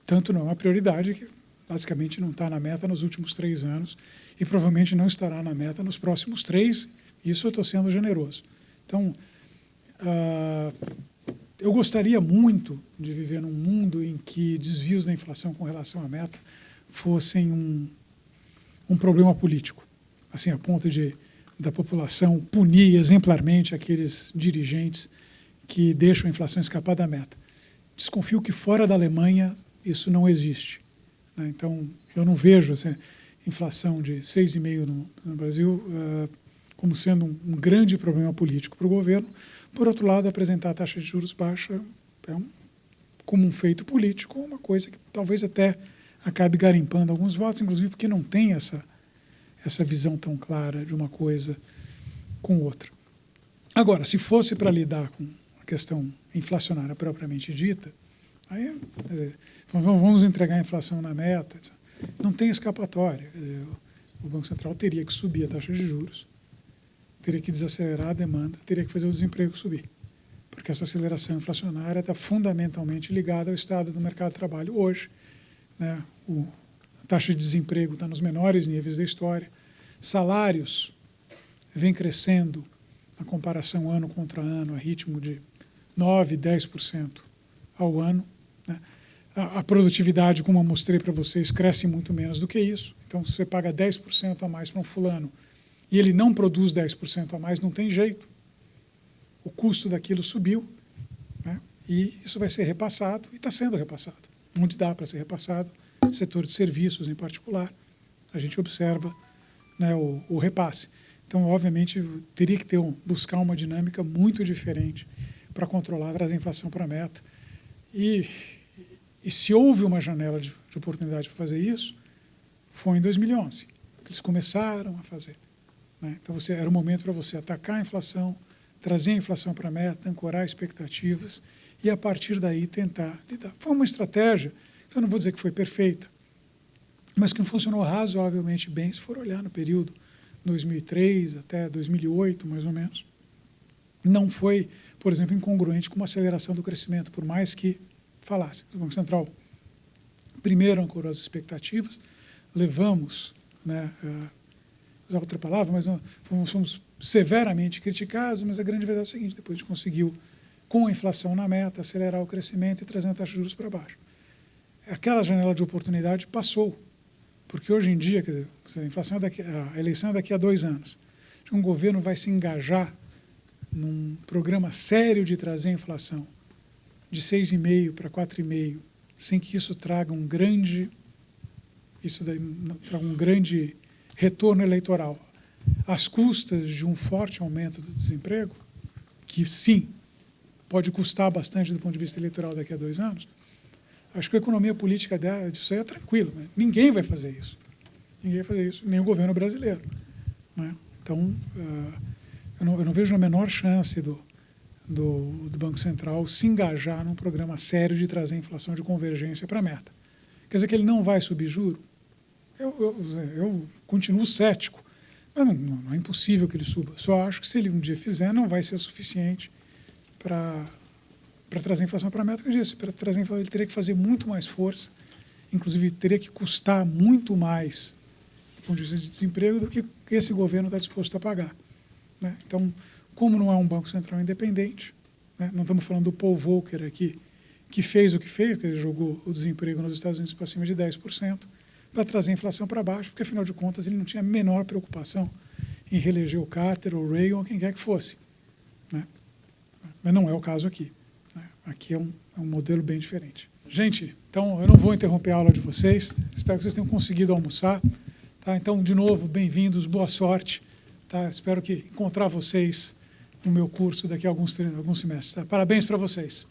Tanto não é uma prioridade que basicamente não está na meta nos últimos 3 anos e provavelmente não estará na meta nos próximos 3. Isso eu estou sendo generoso. Então, eu gostaria muito de viver num mundo em que desvios da inflação com relação à meta fossem um problema político, assim, a ponto da população punir exemplarmente aqueles dirigentes que deixam a inflação escapar da meta. Desconfio que fora da Alemanha isso não existe, né? Então, eu não vejo inflação de 6,5% no Brasil como sendo um grande problema político para o governo. Por outro lado, apresentar a taxa de juros baixa como um feito político, uma coisa que talvez até acabe garimpando alguns votos, inclusive porque não tem essa visão tão clara de uma coisa com outra. Agora, se fosse para lidar com a questão inflacionária propriamente dita, aí vamos entregar a inflação na meta, não tem escapatória. O Banco Central teria que subir a taxa de juros, teria que desacelerar a demanda, teria que fazer o desemprego subir, porque essa aceleração inflacionária está fundamentalmente ligada ao estado do mercado de trabalho hoje, né? A taxa de desemprego está nos menores níveis da história, salários vêm crescendo na comparação ano contra ano a ritmo de 9%, 10% ao ano, né? A produtividade, como eu mostrei para vocês, cresce muito menos do que isso. Então, se você paga 10% a mais para um fulano e ele não produz 10% a mais, não tem jeito. O custo daquilo subiu, né? E isso vai ser repassado, e está sendo repassado. Onde dá para ser repassado, setor de serviços em particular, a gente observa, né, o repasse. Então, obviamente, teria que buscar uma dinâmica muito diferente para controlar, trazer a inflação para a meta. E se houve uma janela de oportunidade para fazer isso, foi em 2011, que eles começaram a fazer, né? Então, era o momento para você atacar a inflação, trazer a inflação para a meta, ancorar expectativas e, a partir daí, tentar lidar. Foi uma estratégia, eu não vou dizer que foi perfeita, mas que funcionou razoavelmente bem, se for olhar no período 2003 até 2008, mais ou menos. Não foi, por exemplo, incongruente com uma aceleração do crescimento, por mais que falasse. O Banco Central primeiro ancorou as expectativas, levamos, né, usar outra palavra, mas fomos severamente criticados, mas a grande verdade é a seguinte: depois a gente conseguiu, com a inflação na meta, acelerar o crescimento e trazer a taxa de juros para baixo. Aquela janela de oportunidade passou, porque hoje em dia, quer dizer, a eleição é daqui a 2 anos. Um governo vai se engajar num programa sério de trazer a inflação de 6,5% para 4,5%, sem que isso traga um grande retorno eleitoral, às custas de um forte aumento do desemprego, que sim, pode custar bastante do ponto de vista eleitoral daqui a 2 anos, acho que a economia política disso aí é tranquilo, né? Ninguém vai fazer isso. Ninguém vai fazer isso, nem o governo brasileiro, né? Então, eu não vejo a menor chance do Banco Central se engajar num programa sério de trazer a inflação de convergência para a meta. Quer dizer que ele não vai subir juro? Eu continuo cético, mas não é impossível que ele suba. Só acho que se ele um dia fizer, não vai ser o suficiente para trazer a inflação para a meta. Eu disse, para trazer a inflação, ele teria que fazer muito mais força, inclusive teria que custar muito mais do ponto de vista de desemprego do que esse governo está disposto a pagar, né? Então, como não é um Banco Central independente, né, não estamos falando do Paul Volcker aqui, que fez o que fez, que ele jogou o desemprego nos Estados Unidos para cima de 10%, para trazer a inflação para baixo, porque, afinal de contas, ele não tinha a menor preocupação em reeleger o Carter ou o Reagan ou quem quer que fosse, né? Mas não é o caso aqui, né? Aqui é um modelo bem diferente. Gente, então, eu não vou interromper a aula de vocês, espero que vocês tenham conseguido almoçar. Tá? Então, de novo, bem-vindos, boa sorte. Tá? Espero que encontrar vocês no meu curso daqui a alguns semestres. Tá? Parabéns para vocês.